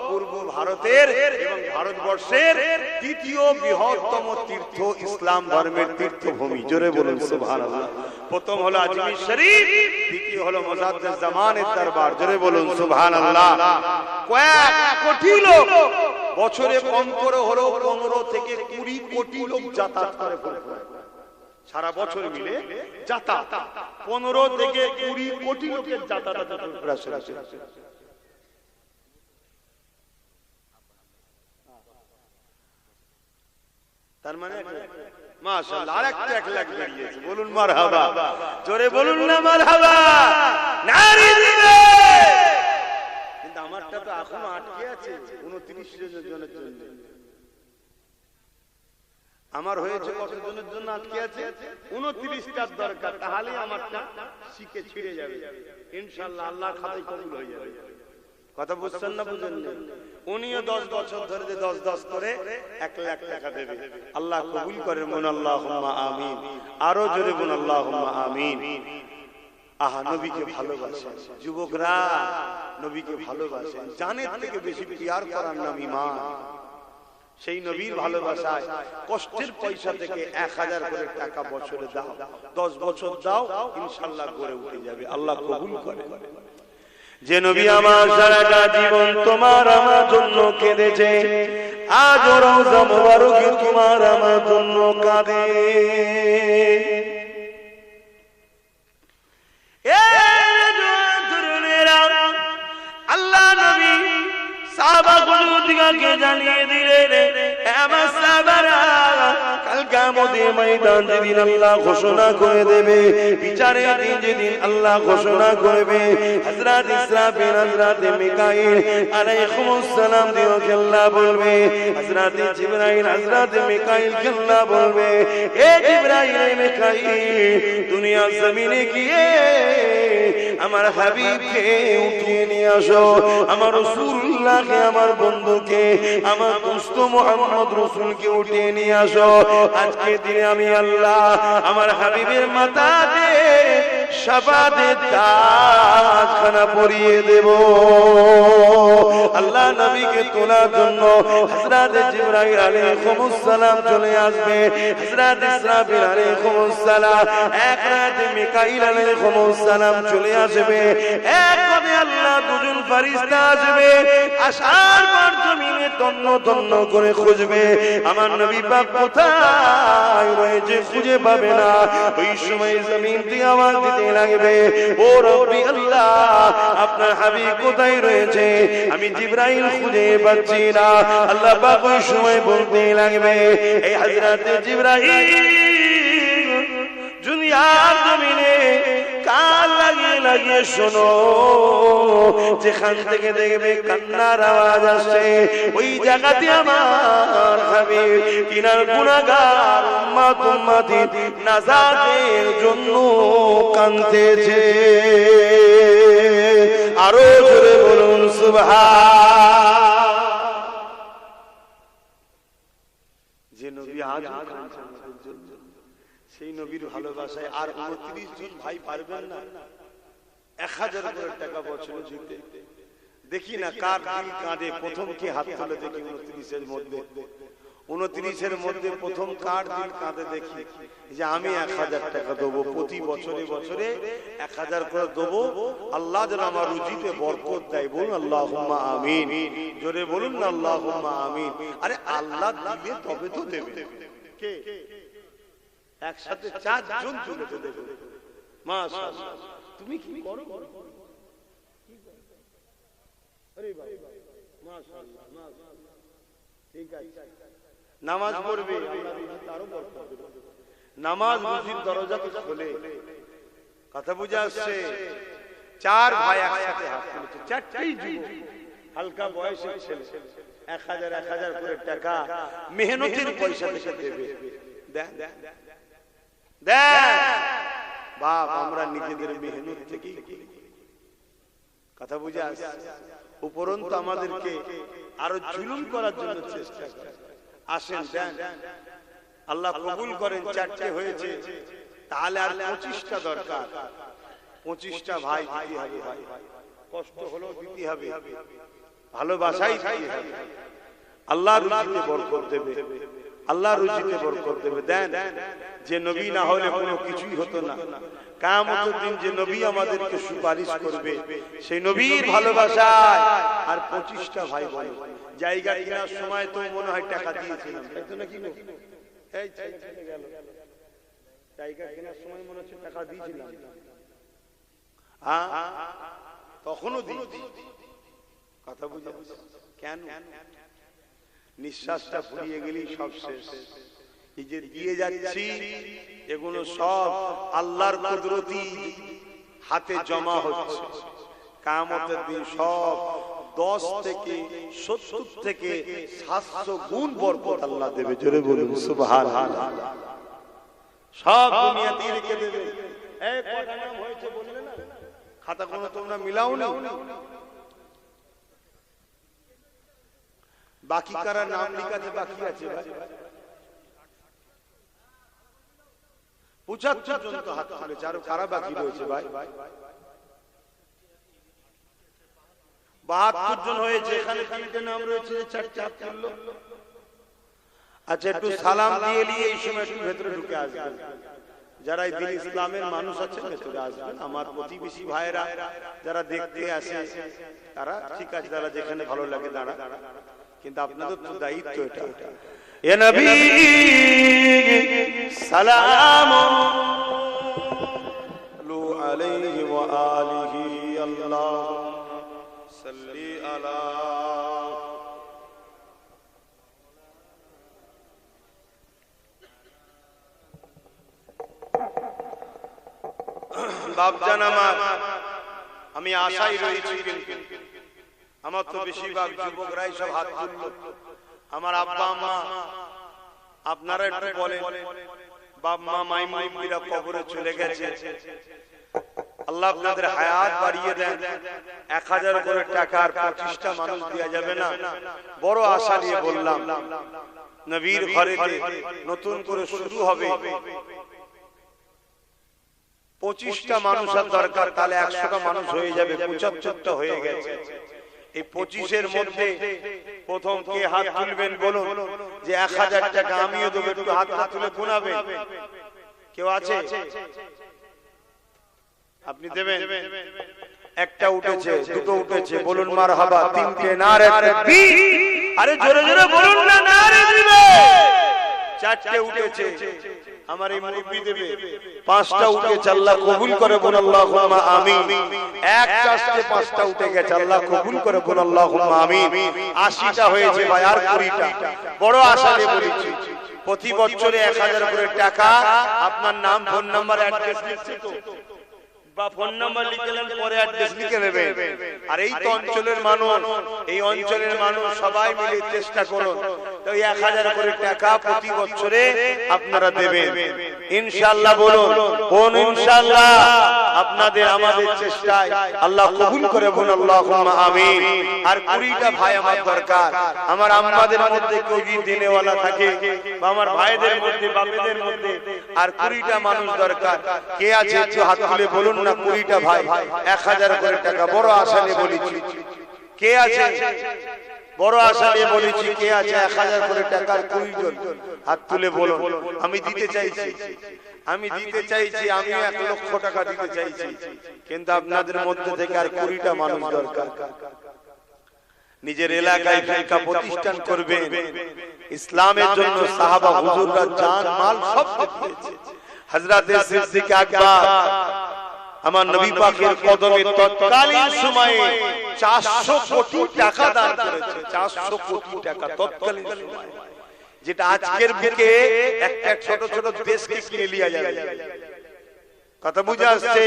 পূর্ব ভারতের এবং ভারতবর্ষের 2য় বৃহত্তম তীর্থ, ইসলাম ধর্মের তীর্থভূমি, জোরে বলুন সুবহানাল্লাহ। প্রথম হলো আজমির শরীফ, দ্বিতীয় হলো মুজাদ্দিদ জামানের দরবার, জোরে বলুন সুবহানাল্লাহ। কয়েক কোটি লোক বছরে কম করে হলো 15 থেকে 20 কোটি লোক যাতায়াত করে, সারা বছর মিলে যাতায়াত 15 থেকে 20 কোটি লোকের যাতায়াত। তার মানে মাশাআল্লাহ আরেকটা 1 লাখ বেরিয়েছে, বলুন মারহাবা, জোরে বলুন না মারহাবা, নারী দিবে। কিন্তু আমারটা তো এখনো আটকে আছে 29 জনের জন্য। আমার হয়েছে কতজনের জন্য আটকে আছে? 29টার দরকার, তাহলে আমারটা শিখে ছিড়ে যাবে ইনশাআল্লাহ, আল্লাহর খাতায় কবুল হয়ে যাবে। কথা বুঝছেন না বুঝেন না? উনিও 10 বছর ধরে 10 করে 1 লাখ টাকা দেবে, আল্লাহ কবুল করেন, বলুন আল্লাহুম্মা আমিন, আরো জোরে বলুন আল্লাহুম্মা আমিন। আহা নবীকে ভালোবাসেন যুবকরা, নবীকে ভালোবাসেন, জানের থেকে বেশি প্রিয়ার করার নাম ঈমান। সেই নবীর ভালোবাসায় কষ্টের পয়সা থেকে 1000 করে টাকা বছরে দাও, 10 বছর দাও, ইনশাআল্লাহ গড়ে উঠে যাবে, আল্লাহ কবুল করেন। যে নবী আমার সারাটা জীবন তোমার আমার জন্য কেঁদেছে, আজ রওজা মুবারকে তোমার আমার জন্য কাঁদে। আল্লাহ নবী সাহাবা গুলোকে জানিয়ে দিলেন, আমার সাহাবারা কাল কিয়ামতের ময়দান যেদিন আল্লাহ ঘোষণা করে দেবে, বিচারের দিন যেদিন আল্লাহ ঘোষণা করবে, হযরত ইসরাফিল হযরত মিকাইল আলাইহিমুস সালাম দিওকে আল্লাহ বলবে, হযরত জিবরাইল হযরত মিকাইল কে আল্লাহ বলবে, এ জিবরাইল মিকাইল দুনিয়ার জমিনে গিয়ে আমার হাবিবকে উঠিয়ে নিয়ে আসো, আমার রাসূলুল্লাহকে, আমার বন্ধুকে, আমার দোস্ত মুহাম্মদ রাসূলকে উঠিয়ে নিয়ে আসো। আজকে দিনে আমি আল্লাহ আমার হাবিবের মাথাতে শাফাতের তাজখানা পরিয়ে দেব। আল্লাহ নবীকে তোলার জন্য হযরত জিবরাইল আলাইহিস সালাম চলে আসবে, হযরত ইসরাফিল আলাইহিস সালাম, এক রাতে মিকাইল আলাইহিস সালাম চলে আসবে, এক করে আল্লাহ দুজন ফেরেশতা আসবে, আসার পর জমিনে তন্ন তন্ন করে খুঁজবে আমার নবী পাক কোথায় রয়েছে, খুঁজে পাবে না। ওই সময় জমিন থেকে আওয়াজ দিতে লাগবে, ও রব্বি আল্লাহ, আপনার হাবিব কোথায় রয়েছে, আমি জিবরাইল খুঁজে পাচ্ছি না। আল্লাহ পাক ওই সময় বলতে লাগবে, এই হযরত জিবরাইল দুনিয়ার জমিনে কান লাগিয়ে লাগিয়ে শোনো, যেখান থেকে দেখবে কান্নার আওয়াজ আসে, ওই জায়গাতে আমার হাবিব তিনার গুনাহগার উম্মত উম্মতি নাজাতের জন্য কাঁদতেছে। আরো জোরে বলুন সুবহান। যে নবী আজ সেই নবীর ভালোবাসায় আর 29 জন ভাই পারবেন না 1000 করে টাকা বছর দিতে। দেখি না কার দিল কাঁদে, প্রথম কি হাত তুলে দেখি 29 এর মধ্যে প্রথম কার দিল কাঁদে দেখি যে আমি 1000 টাকা দেবো, প্রতি বছরে বছরে 1000 করে দেবো, আল্লাহ যেন আমার রুজিতে বরকত দেয়। বলুন আল্লাহুম্মা আমিন, জোরে বলুন না আল্লাহুম্মা আমিন। আরে আল্লাহ দিলে তবে তো দেবে, কে একসাথে 4 জন তুলে দেবে। মাশাআল্লাহ, তুমি কি করো? আরে ভাই মাশাআল্লাহ, মাশাআল্লাহ, ঠিক আছে। নামাজ পড়বে, আরো বরকত দেবে। নামাজ রুজির দরজা তো খোলে। কথা বুঝা আসছে? 4 ভাই একসাথে হাত তুলেছে, 4টেই যুবক, হালকা বয়সের ছেলে, 1000 করে টাকা মেহনতের পয়সা থেকে দেবে। দেন দেন বাপ, আমরা নিজেদের মেহনত থেকেই করি। কথা বুঝা আসছে? উপরন্তু আমাদেরকে আরো জুলুম করার জন্য চেষ্টা করে। আসেন দেন, আল্লাহ কবুল করেন। 4টে হয়েছে, তাহলে আর 25টা দরকার। 25টা ভাই দিতে হবে, ভাই কষ্ট হলেও দিতে হবে, ভালোবাসাই দিতে হবে। আল্লাহ রুজিতে বরকত দেবে, আল্লাহ রুজিতে বরকত দেবে। দেন, যে নবী না হলে কোনো কিছুই হতো না। কিয়ামতের দিন যে নবী আমাদেরকে সুপারিশ করবে, সেই নবীর ভালোবাসায় আর 25টা ভাই বলে জায়গা কেনার সময় তো মনে হয় টাকা দিয়েছিলাম, তাই তো নাকি? এই ছেলে গেল, জায়গা কেনার সময় মনে হচ্ছে টাকা দিয়েছিলাম, তখনও দিয়েছি। কথা বুঝে কেন? নিঃশ্বাসটা ফুরিয়ে গেলেই সব শেষ। এই যে দিয়ে যাচ্ছি, এগুলো সব আল্লাহর কুদরতি হাতে জমা হচ্ছে। কিয়ামতের দিন সব 10 থেকে 70 থেকে 700 গুণ বরকত আল্লাহ দেবে। জোরে বলুন সুবহানাল্লাহ। সব দুনিয়াতে রেখে দেবে। এই কটা নাম হয়েছে বললে না? খাতা কোনো তোমরা মিলাও না? বাকি কারা নাম লিখাতে বাকি আছে? ভাই 75 জন তো হাত তুলেছে, আরো কারা বাকি রয়েছে? ভাই 72 জন হয়েছে, এখানে 3টে নাম রয়েছে, 4টে হাত তুললো। আচ্ছা, একটু সালাম দিয়ে নিয়ে এই সময় একটু ভেতরে ঢুকে আসবেন। যারা এই দিন ইসলামের মানুষ আছে ভেতরে আসবেন। আমার প্রতিবেশী ভাইরা যারা দেখতে আসে তারা ঠিক আছে, তারা যেখানে ভালো লাগে দাঁড়া, কিন্তু আপনাদের তো দায়িত্ব এটা। ইয়া নবী সালাম আলাইহি ওয়া আলিহি আল্লাহ সাল্লি আলা। বাপজান আমার, আমি আশাই রয়েছি, কিন্তু আমার তো বেশিরভাগ যুবকরাই সব হাত তুলল। আমার আব্বা আম্মা, আপনারা একটু বলেন, বাপ মা মাইমুনিরা কবরে চলে গেছে, আল্লাহ আপনাদের হায়াত বাড়িয়ে দেন। 1000 করে টাকা আর 25টা মানুষ দেওয়া যাবে না? বড় আশা নিয়ে বললাম, নবীর ঘরেতে নতুন করে শুরু হবে। 25টা মানুষের দরকার, তাহলে 100টা মানুষ হয়ে যাবে, 75টা হয়ে গেছে। এই 25-এর মধ্যে প্রথম কে হাত তুলবেন বলুন, যে 1000 টাকা আমিও দেবো, একটু হাত তুলে গুনাবেন। কেউ আছে? আপনি দেবেন? একটা উঠেছে, দুটো উঠেছে, বলুন মারহাবা। 3টে নারে তাকবীর, আরে জোরে জোরে বলুন না, নারে দিবে। 4টে উঠেছে, আমার এই মুরব্বি দেবে। 5টা উঠেছে, আল্লাহ কবুল করে, বলুন আল্লাহুম্মা আমিন। 5টা উঠে গেছে, আল্লাহ কবুল করে, বলুন আল্লাহুম্মা আমিন। 80টা হয়েছে ভাই, আর 20টা। বড় আশা নিয়ে বলেছি, প্রতি বছরে 1000 করে টাকা আপনার নাম ফোন নাম্বার অ্যাড্রেস লিখছে তো বা ফোন নাম্বার লিখলেন পরে অ্যাড্রেস লিখে নেবেন আর এই তো অঞ্চলের মানুষ সবাই মিলে চেষ্টা করুন তো 1000 করে টাকা প্রতি বছরে আপনারা দেবেন ইনশাআল্লাহ বলুন কোন ইনশাআল্লাহ আপনাদের আমাদের চেষ্টায় আল্লাহ কবুল করে বলুন আল্লাহুম্মা আমিন আর 20টা ভাই আমার দরকার আমার আম্মাদের মধ্যে কেউ যদি দেনেওয়ালা থাকে বা আমার ভাইদের মধ্যে বাপেদের মধ্যে আর 20টা মানুষ দরকার কে আছে একটু হাত তুলে বলুন না 20টা ভাই 1000 করে টাকা বড় আশা নিয়ে বলেছি কে আছে বড় আশা নিয়ে বলেছি কে আছে 1000 করে টাকার 20 জন হাত তুলে বলুন আমি দিতে চাইছি আমি 1 লক্ষ টাকা দিতে চাইছি কিন্তু আপনাদের মধ্যে থেকে আর 20টা মানুষ দরকার নিজের এলাকায় ফিরকা প্রতিষ্ঠান করবেন ইসলামের জন্য সাহাবা হুজুররা জান মাল সব দিয়েছে হযরতে সিদ্দিক আকবর আমার নবী পাকের কদমে তৎকালীন সময়ে 400 কোটি টাকা দান করেছে 400 কোটি টাকা তৎকালীন সময়ে যেটা আজকের বুকে একটা ছোট ছোট দেশকে কিনে লিয়া যাবে কথা বুঝে আসছে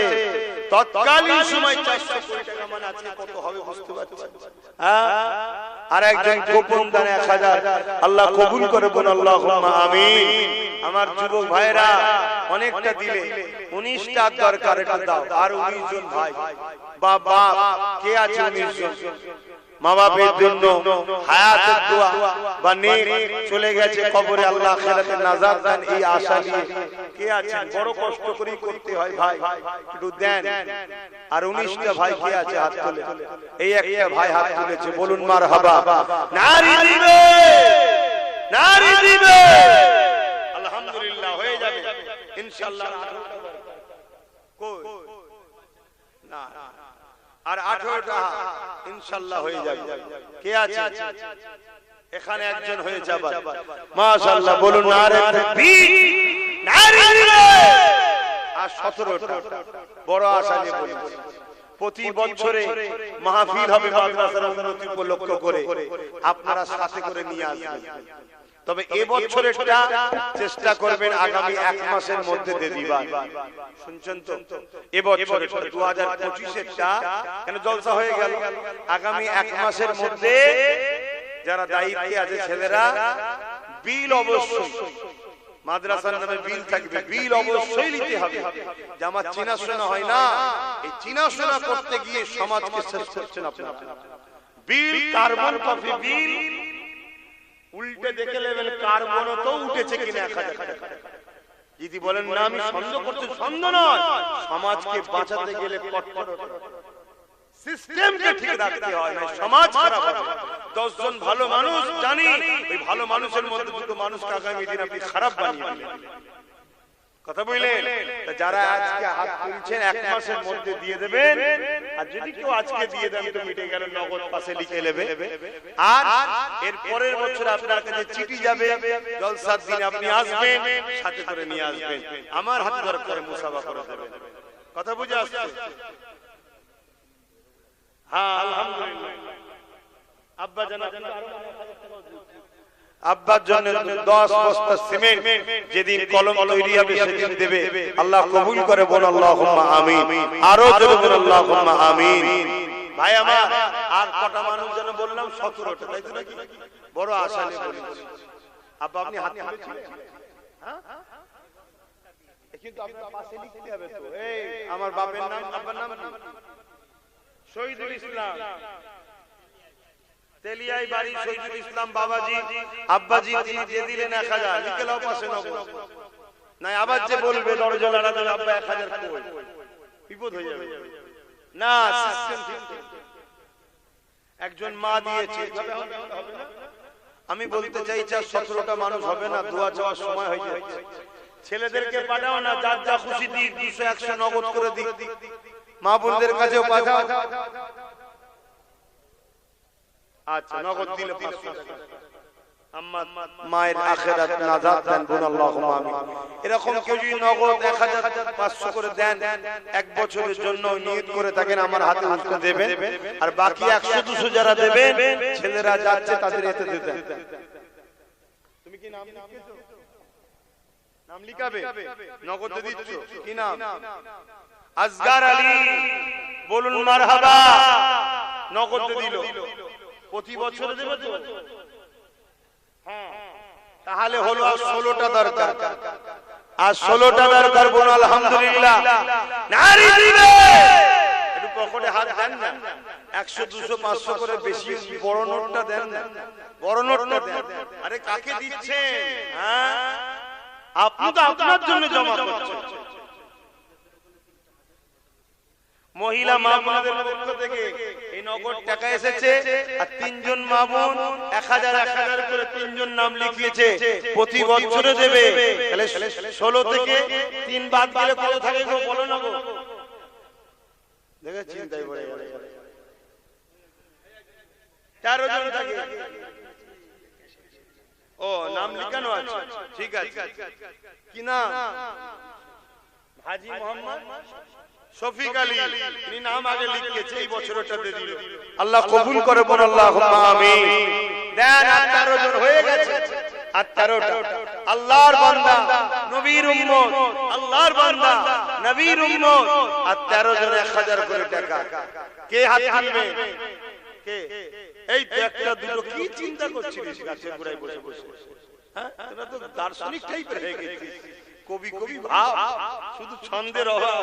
তৎকালীন সময় 400 কোটি টাকা মানে আজকে কত হবে বুঝতে পারছেন আর একজন গোপন দান 1000 আল্লাহ কবুল করে বলুন আল্লাহুম্মা আমিন আমার যুবক ভাইরা অনেকটা দিলে 19টা দরকার এটা দাও আর 19 জন ভাই বাবা কে আছে 19 জন মা বাপের জন্য হায়াতের দোয়া বা নেক চলে গেছে কবরে আল্লাহ আখিরাতে নাজাত দেন এই আশা নিয়ে কে আছে বড় কষ্ট করে করতে হয় ভাই একটু দেন আর 19টা ভাই কে আছে হাত তুলে এই একটা ভাই হাত তুলেছে বলুন মারহাবা নারী দিবে আলহামদুলিল্লাহ হয়ে যাবে ইনশাআল্লাহ কই না আর 18টা ইনশাআল্লাহ হয়ে যাবে কে আছে এখানে একজন হয়ে যাবে মাশাআল্লাহ বলুন নারে তাকবীর নারে আর 17টা বড় আশা নিয়ে বলি প্রতি বছরে মাহফিল হবে মাদ্রাসার উন্নতি উপলক্ষ করে আপনারা সাথে করে নিয়ে আসবেন তবে এই বছরেরটা চেষ্টা করবেন আগামী 1 মাসের মধ্যে দিয়ে দিবার শুনছেন তো এই বছরের 2025 এরটা কেন জলসা হয়ে গেল আগামী 1 মাসের মধ্যে যারা দায়িত্বে আছে ছেলেরা বিল অবশ্যই মাদ্রাসার নামে বিল থাকবে বিল অবশ্যই নিতে হবে যে আমার চিনাশোনা হয় না এই চিনাশোনা করতে গিয়ে সমাজকে শেষ করছেন আপনারা বিল কার্বন কপি বিল উল্টে দেখে লেভেল কার্বনও তো উঠেছে কিনা 1000 টাকা যদি বলেন না আমি সন্দেহ করছি সন্দেহ নয় সমাজকে বাঁচাতে গেলে কঠোর সিস্টেমকে ঠিক রাখতে হয় না সমাজ খারাপ হবে 10 জন ভালো মানুষ জানি ওই ভালো মানুষের মধ্যে দুটো মানুষকে আগামী দিন আপনি খারাপ বানিয়ে দিবেন কথা বললেন যারা আজকে হাত তুলছেন 1 মাসের মধ্যে দিয়ে দেবেন আর যদি কেউ আজকে দিয়ে দেন তো মিটে গেল নগদ পাশে লিখে নেবে আর এর পরের বছর আপনার কাছে চিঠি যাবে জলসার দিনে আপনি আসবেন সাথে করে নিয়ে আসবেন আমার হাত ধরে করে মুসাফা করে দেবেন কথা বুঝে আসছে হ্যাঁ আলহামদুলিল্লাহ আব্বা জানাব আব্বার জন্য 10 বস্তা সিমেন্ট যেদিন কলম তৈরি হবে সেদিন দেবে আল্লাহ কবুল করে বল আল্লাহুম্মা আমিন আরো জোরে বল আল্লাহুম্মা আমিন ভাই আমার আর কত মানুষ যেন বললাম 17টা তাই তো নাকি বড় আশা নিয়ে বলেছি আব্বা আপনি হাত তুলেছিলেন হ্যাঁ কিন্তু আপনার পাশে লিখতে হবে তো এই আমার বাবার নাম আব্বার নাম শহীদুল ইসলাম তেলিয়াই বাড়ি শহীদুল ইসলাম বাবাজি আব্বাজি তিনি দিয়ে দিলেন 1000 লিখে লাও পাশে নগদ না আবার যে বলবে দরজা লাগাতে আব্বা 1000 কই বিপদ হয়ে যাবে না সিস্টেম ঠিক একজন মা দিয়েছে আমি বলতে চাইছি 17টা মানুষ হবে না দোয়া চাওয়ার সময় হয়ে যাচ্ছে ছেলেদেরকে পাঠাও না যার যা খুশি দি 200 100 নগদ করে দি মা বোনদের কাছেও পাঠাও আচ্ছা নগদ দিলে 500 টাকা আম্মা মায়ের আখিরাত নাজাত দেন বল আল্লাহুম্মা আমিন এরকম কেউ যদি নগদ 1500 করে দেন এক বছরের জন্য নিয়ত করে থাকেন আমার হাতে উঠতে দেবেন আর বাকি 100 200 যারা দেবেন ছেলেরা যাচ্ছে তাদের এতে দেবেন তুমি কি নাম লিখেছো নাম লিখাবে, নগদ দিচ্ছ, কি নাম? আসগার আলী, বলুন মারহাবা। নগদ দিল, প্রতি বছর দেবে তো? হ্যাঁ, তাহলে হলো আর 16টা দরকার, আর 16টা দরকার। বলুন আলহামদুলিল্লাহ। নারী দিবে, একটু পকেটে হাত দেন না, 100 200 500 করে বেশি বড় নোটটা দেন না, বড় নোটটা দেন। আরে কাকে দিচ্ছেন? হ্যাঁ, আপনি তো আপনার জন্য জমা করছেন। মহিলা মা বোনদের পক্ষ থেকে এই নগদ টাকা এসেছে, আর 3 জন মা বোন 1000 1000 করে 3 জন নাম লিখিয়েছে, প্রতি বছরে দেবে। তাহলে 16 থেকে 3 বাদ দিলে কত থাকে গো? বলো না গো, দেখে চিন্তাই পড়ে গেল। 13 জন থাকে। ও, নাম লিখানো আছে, ঠিক আছে। কি নাম? হাজী মোহাম্মদ শফিক আলী, তিনি নাম আগে লিখিয়েছে, এই বছরটাতে দিল। আল্লাহ কবুল করে, বল আল্লাহুম্মা আমিন। দেন, আর 13 জন হয়ে গেছে। আর 13টা আল্লাহর বান্দা, নবীর উম্মত, আল্লাহর বান্দা, নবীর উম্মত। আর 13 জন 1000 করে টাকা। কে হাত তুলবে? কে? এই তো একটা দুটো, কি চিন্তা করছিস গাছের গোড়ায় বসে বসে? হ্যাঁ, তোরা তো দার্শনিক টাইপের হয়ে গেছিস, কবি কবি ভাব, শুধু ছন্দের অভাব।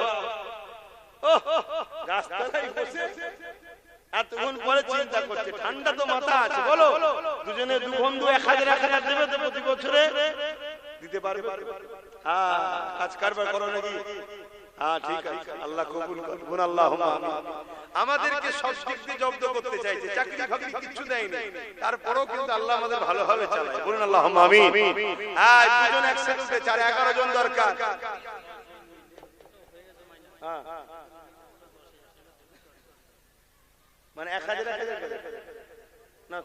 গাছতলায় বসে এতক্ষণ পরে চিন্তা করছে, ঠান্ডা তো মাথা আছে। বলো, দুজনে দু বন্ধু 1000 1000 দেবে তো প্রতি বছরে? দিতে পারবে? হ্যাঁ, কাজ কারবার করো নাকি? হ্যাঁ, ঠিক আছে, আল্লাহ কবুল করুন। আল্লাহুম্মা আমিন। আমাদেরকে সব দিক দিয়ে জব্দ করতে চাইছে, চাকরি ফাকরি কিছু দেয়নি, তারপরেও কিন্তু আল্লাহ আমাদের ভালোভাবে চালায়। বলুন আল্লাহুম্মা আমিন। হ্যাঁ, দুজন একসাথে উঠে 11 জন দরকার। হ্যাঁ, মানে 1000 না,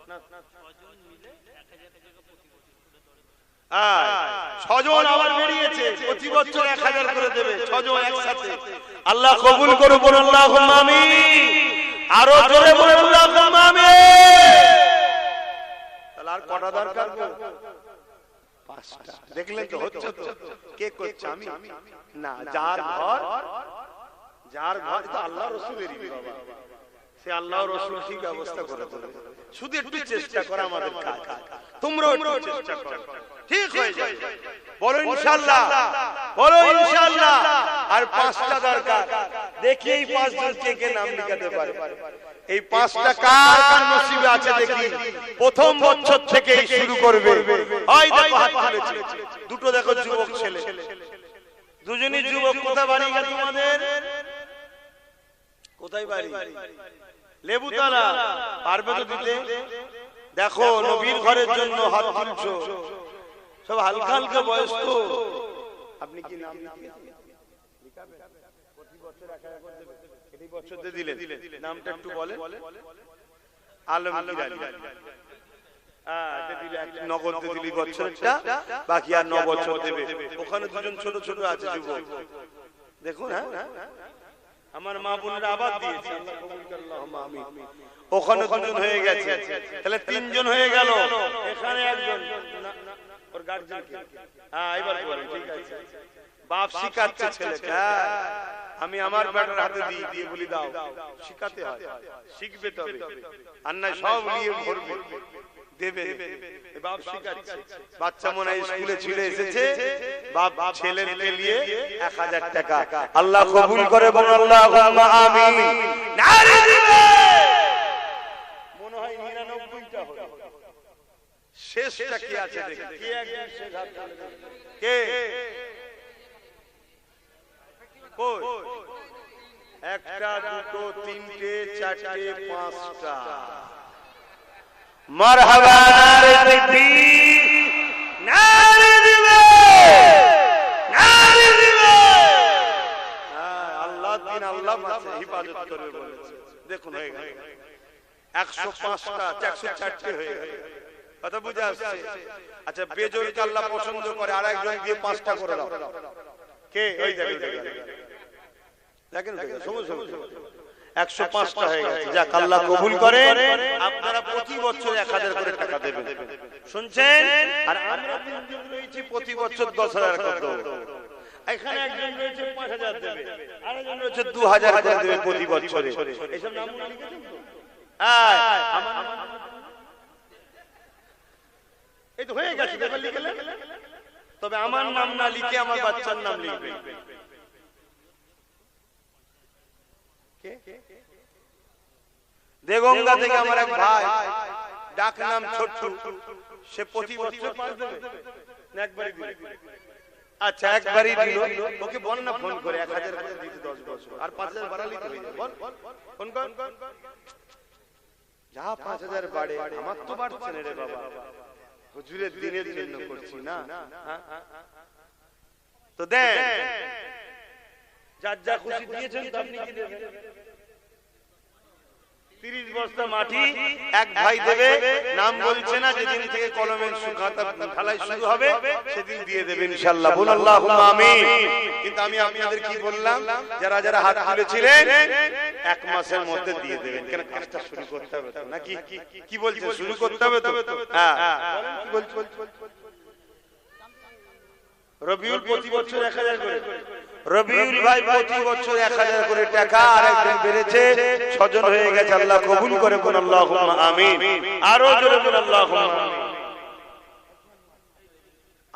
6 জন আবার বেরিয়েছে, প্রতি বছর 1000 করে দেবে, 6 জন একসাথে। আল্লাহ কবুল করুন, বলুন আল্লাহুম্মা আমিন। আরো জোরে বলুন আল্লাহুম্মা আমিন। তাহলে আর কটা দরকার গো? 5টা। দেখলেন তো, হচ্ছে তো। কে করছে? আমি না, যার ঘর, যার ঘর তো আল্লাহ রাসূলেরই বাবা, সে আল্লাহ রাসূল ঠিক ব্যবস্থা করে দেবে। শুধু একটু চেষ্টা করা আমাদের কাজ, তোমরাও একটু চেষ্টা করো, ঠিক হয়ে যাবে। বলো ইনশাআল্লাহ, বলো ইনশাআল্লাহ। আর 5টা দরকার। দেখি এই 5 জন কে নাম লিখাতে পারে। এই 5টা কার কার নসিবে আছে দেখি। প্রথম বছর থেকেই শুরু করবে। ওই দেখো হাত তুলেছে, দুটো দেখো যুবক ছেলে, দুজনই যুবক। কোথায় বাড়ি গেল তোমাদের? কোথায় বাড়ি? লেবুতলা। পারবে তো দিতে? দেখো, নবীর ঘরের জন্য হাত তুলছো, সব হালকা হালকা বয়স তো। আপনি কি নাম লিখাবেন? প্রতি বছর 1000 করে দেবে, এই বছর দিয়ে দিলেন, নামটা একটু বলেন। আলমগীর আলী। এটা দিলে নগদ দিয়ে দিলি বছরটা, বাকি আর 9 বছর দেবে। ওখানে দুজন ছোট ছোট আছে যুবক, দেখুন। হ্যাঁ, আমার মা বোনেরা আবার দিয়েছে, আল্লাহ কবুল করুন, আল্লাহুম্মা আমিন। ওখানে 2 জন হয়ে গেছে, তাহলে 3 জন হয়ে গেল। এখানে একজন, ওর গার্জিয়ানকে। হ্যাঁ, এবার বলেন, ঠিক আছে। বাপ শিখাচ্ছে ছেলেকে, আমি আমার বেটার হাতে দিয়ে বলি দাও, শিখাতে হয়, শিখবে তবে, আর না সব নিয়ে ভরবে, দেবে। বাপ শিখাচ্ছে, বাচ্চা মনে হয় স্কুলে ছিল, এসেছে, বাপ ছেলেকে নিয়ে 1000 টাকা। আল্লাহ কবুল করে, বলুন আল্লাহুম্মা আমিন। নারী দিবে, মনে হয় 99টা হলো, শেষটা কি আছে দেখি। কে একজন শেষ হাত তুলে দেবে? কে? কই? 1টা 2টো 3টে 4টে 5টা। মারহাবা, নারে তাকবীর, নারে দিবে, নারে দিবে। আল্লাহ দিন, আল্লাহ মাঝে হিফাজত করবে বলেছে। দেখুন হয়ে গেল 105টা, 104টে হয়ে গেল। কথা বুঝে আসছে? আচ্ছা, বেজোরকে আল্লাহ পছন্দ করে, আর একজন দিয়ে 5টা করে দাও। কে? ওই দেখেন, দেখেন, সমস্যা 105টা হয়ে গেছে। যাক, আল্লাহ কবুল করে। আপনারা প্রতি বছর 1000 করে টাকা দেবেন, শুনছেন? আর আমরা 3 জন রয়েছি, দিয়েছি প্রতি বছর 10,000 করে দেবো। এখানে একজন রয়েছে 5,000 দেবে, আরেকজন রয়েছে 2,000 করে দেবে প্রতি বছরে। এসব নাম লিখেছেন তো? এই তো হয়ে গেছে, দেখো লিখলেন। তবে আমার নাম না লিখে আমার বাচ্চার নাম লিখবেন। দেগঙ্গা থেকে আমার এক ভাই, ডাক নাম ছোট্টু, সে প্রতি বছর 5 দেবে না একবারই দিবে? আচ্ছা একবারই দিল, ওকে বল না ফোন করে 1,000 করে দিতে 10 বছর, আর 5,000 বাড়ালি তো হয়ে যাবে। বল ফোন কর, যা 5,000 বাড়ে। আমার তো বাড়ছে না রে বাবা, হুজুরের দিনের জন্য করছি না। তো দেন, যার যা খুশি দিয়েছেন আপনি কি দেবেন? 30 বস্তা মাটি এক ভাই দেবে, নাম বলছে না, যেদিন থেকে কলমের খাতা ঢালাই শুরু হবে সেদিন দিয়ে দেবেন ইনশাআল্লাহ। বল আল্লাহুম্মা আমিন। কিন্তু আমি আপনাদের কি বললাম, যারা যারা হাত তুলেছিলেন 1 মাসের মধ্যে দিয়ে দেবেন, কেন কাজটা শুরু করতে হবে তো নাকি? কি বলছেন, শুরু করতে হবে তো? হ্যাঁ কি বলছেন? রবিউল প্রতি বছর 1,000 করে, রবিউল ভাই প্রতি বছর 1,000 করে টাকা, আর একদিন বেড়েছে 6 জন হয়ে গেছে। আল্লাহ কবুল করে, বল আল্লাহুম্মা আমিন। আরো জোরে বল আল্লাহুম্মা আমিন।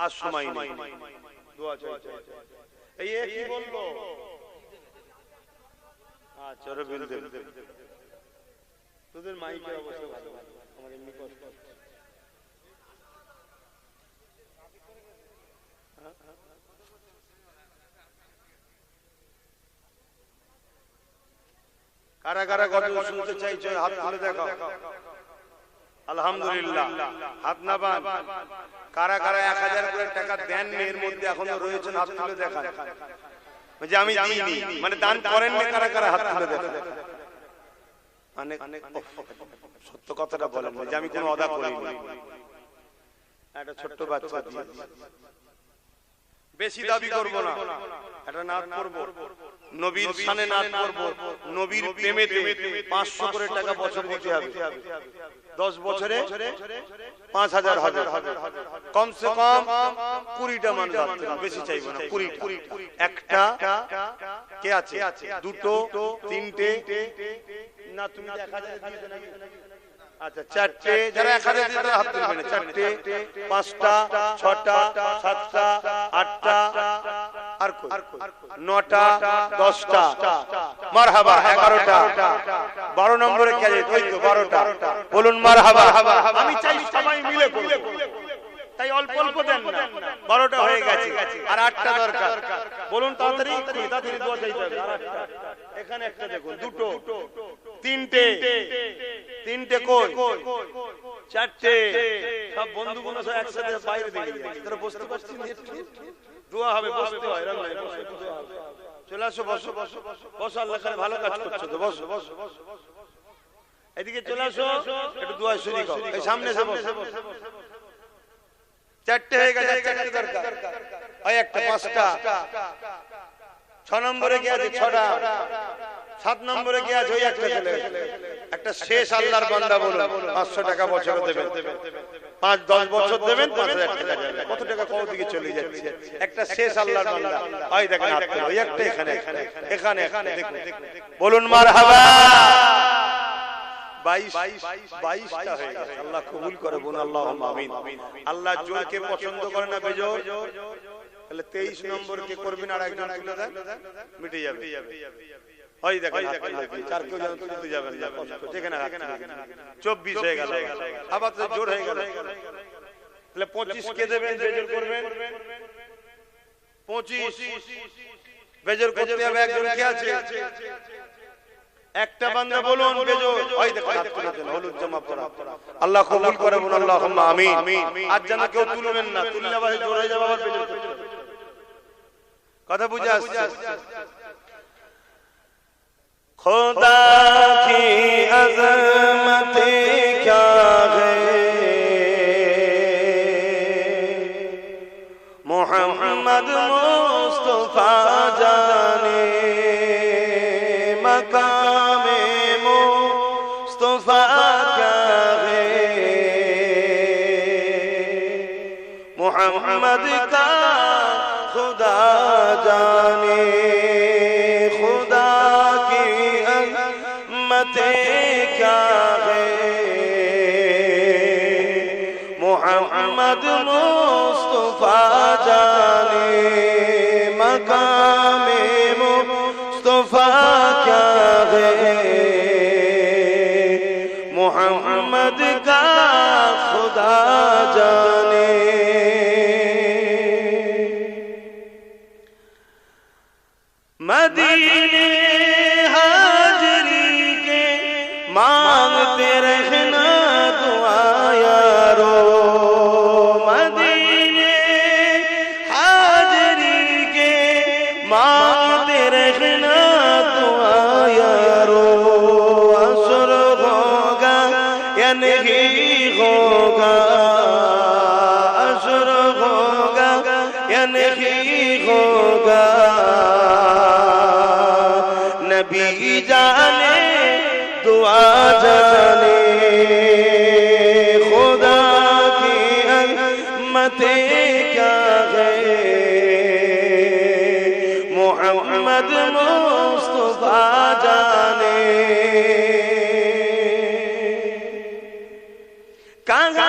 আর সময় নেই, দোয়া চলছে। এই কি বলবো? আচ্ছা রবিউল দেব, তোদের মাইকের অবস্থা ভালো, আমার এমনি কষ্ট। কারা কারা গজল শুনতে চাইছো হাত তুলে দেখাও। আলহামদুলিল্লাহ, হাত না বান। কারা কারা 1,000 করে টাকা দেন এর মধ্যে এখনো রয়েছেন, হাত তুলে দেখান। যে আমি দিইনি মানে দান করেন না, কারা কারা হাত তুলে দেখান। মানে সত্য কথাটা বলেন যে আমি কোনো অদা করিনি। একটা ছোট্ট বাচ্চা দিয়ে বেশি দাবি করব না, এটা নাত করব, নবীর শানে নাত করব, নবীর প্রেমেতে 500 করে টাকা বছর দিতে হবে। 10 বছরে 5,000 হবে, কমসে কম 20টা মান রাখতে হবে, বেশি চাইবো না। 20টা, একটা কে আছে, দুটো, তিনটে না, তুমি 1,000 দিয়েছো নাকি? আচ্ছা 4টে, যারা 1,000 দিতে হাত তুলবেন। 4টে, 5টা, 6টা, 7টা, 8টা, আর 9টা, 10টা, মারহাবা, 11টা, 12 নম্বরে কে আছে? ওই তো 12টা, বলুন মারহাবা। আমি চাই সবাই মিলে করব, তাই অল্প অল্প দেন না। 12টা হয়ে গেছে, আর 8টা দরকার। বলুন তাড়াতাড়ি, তাড়াতাড়ি দোয়া চাইতে হবে। আর 8টা, এখানে একটা দেখুন, দুটো, তিনটে, তিনটে কই, 4টে, সব বন্ধুগুলো সব একসাথে বাইরে বেরিয়ে যাচ্ছে। তারা বসতে পারছি না, দোয়া হবে, বসতে হয়, এরকম নয়, বসে দোয়া হবে। চলে আসো, বসো বসো বসো, আল্লাহ খালি ভালো কাজ করছো তো, বসো বসো। এদিকে চলে আসো, একটু দোয়া শরীক হও, এই সামনে এসে বসো। 4টে হয়ে গেছে, 4টে দরকার। ওই একটা, 5টা, 6 নম্বরে কি আছে? 6টা, 7 নম্বরে কি আছে? ওই একটা চলে গেছে। একটা শেষ আল্লাহর বান্দা বলুন 500 টাকা বছরে দেবেন, 5-10 বছর দেবেন, 5,000 টাকা যাবে। কত টাকা কোন দিকে চলে যাচ্ছে? একটা শেষ আল্লাহর বান্দা, ওই দেখেন আপনি, ওই একটা এখানে, এখানে এখানে দেখুন, বলুন মারহাবা। 22টা হয়ে গেছে। আল্লাহ কবুল করে, বলুন আল্লাহুম্মা আমিন। আল্লাহ জোরকে পছন্দ করে না, বেজোর। তাহলে 23 নম্বর কে করবেন, আর একজন তুলে দেন, মিটে যাবে। ওই দেখেন, 4 কেউ যেন তুলতে যাবেন না, কষ্ট যেখানে 24 হয়ে গেল, আবার তো জোর হয়ে গেল। তাহলে 25 কে দেবেন, বেজোর করবেন। 25 বেজোর করতে হবে। একজন কে আছে? একটা বান্দা বলুন বেজোর। ওই দেখেন হাত তুলে দেন, হলুদ জামা পরা। আল্লাহ কবুল করে, বলুন আল্লাহুম্মা আমিন। আর যেন কেউ তুলবেন না, তুললে আবার জোর হয়ে যাবে, আবার বেজোর করতে হবে। কথা বুঝে আসছে? खुदा की अज़मत क्या है, मोहम्मद मुस्तफा जाने मकामे मुस्तफा क्या है, मोहम्मद محمد کا خدا جانے خدا کی عظمتیں کیا ہے محمد مصطفیٰ جانے مقام مصطفیٰ کیا ہے محمد کا خدا جانے مدینے ہاجری کے مانگتے رہنا دعا یارو مدینے ہاجری کے مانگتے رہنا دعا یارو اثر ہوگا یا نہیں ہوگا اثر ہوگا یا نہیں ہوگا نبی جانے دعا جانے خدا کی عظمتیں کیا ہے محمد مصطفیٰ جانے کہاں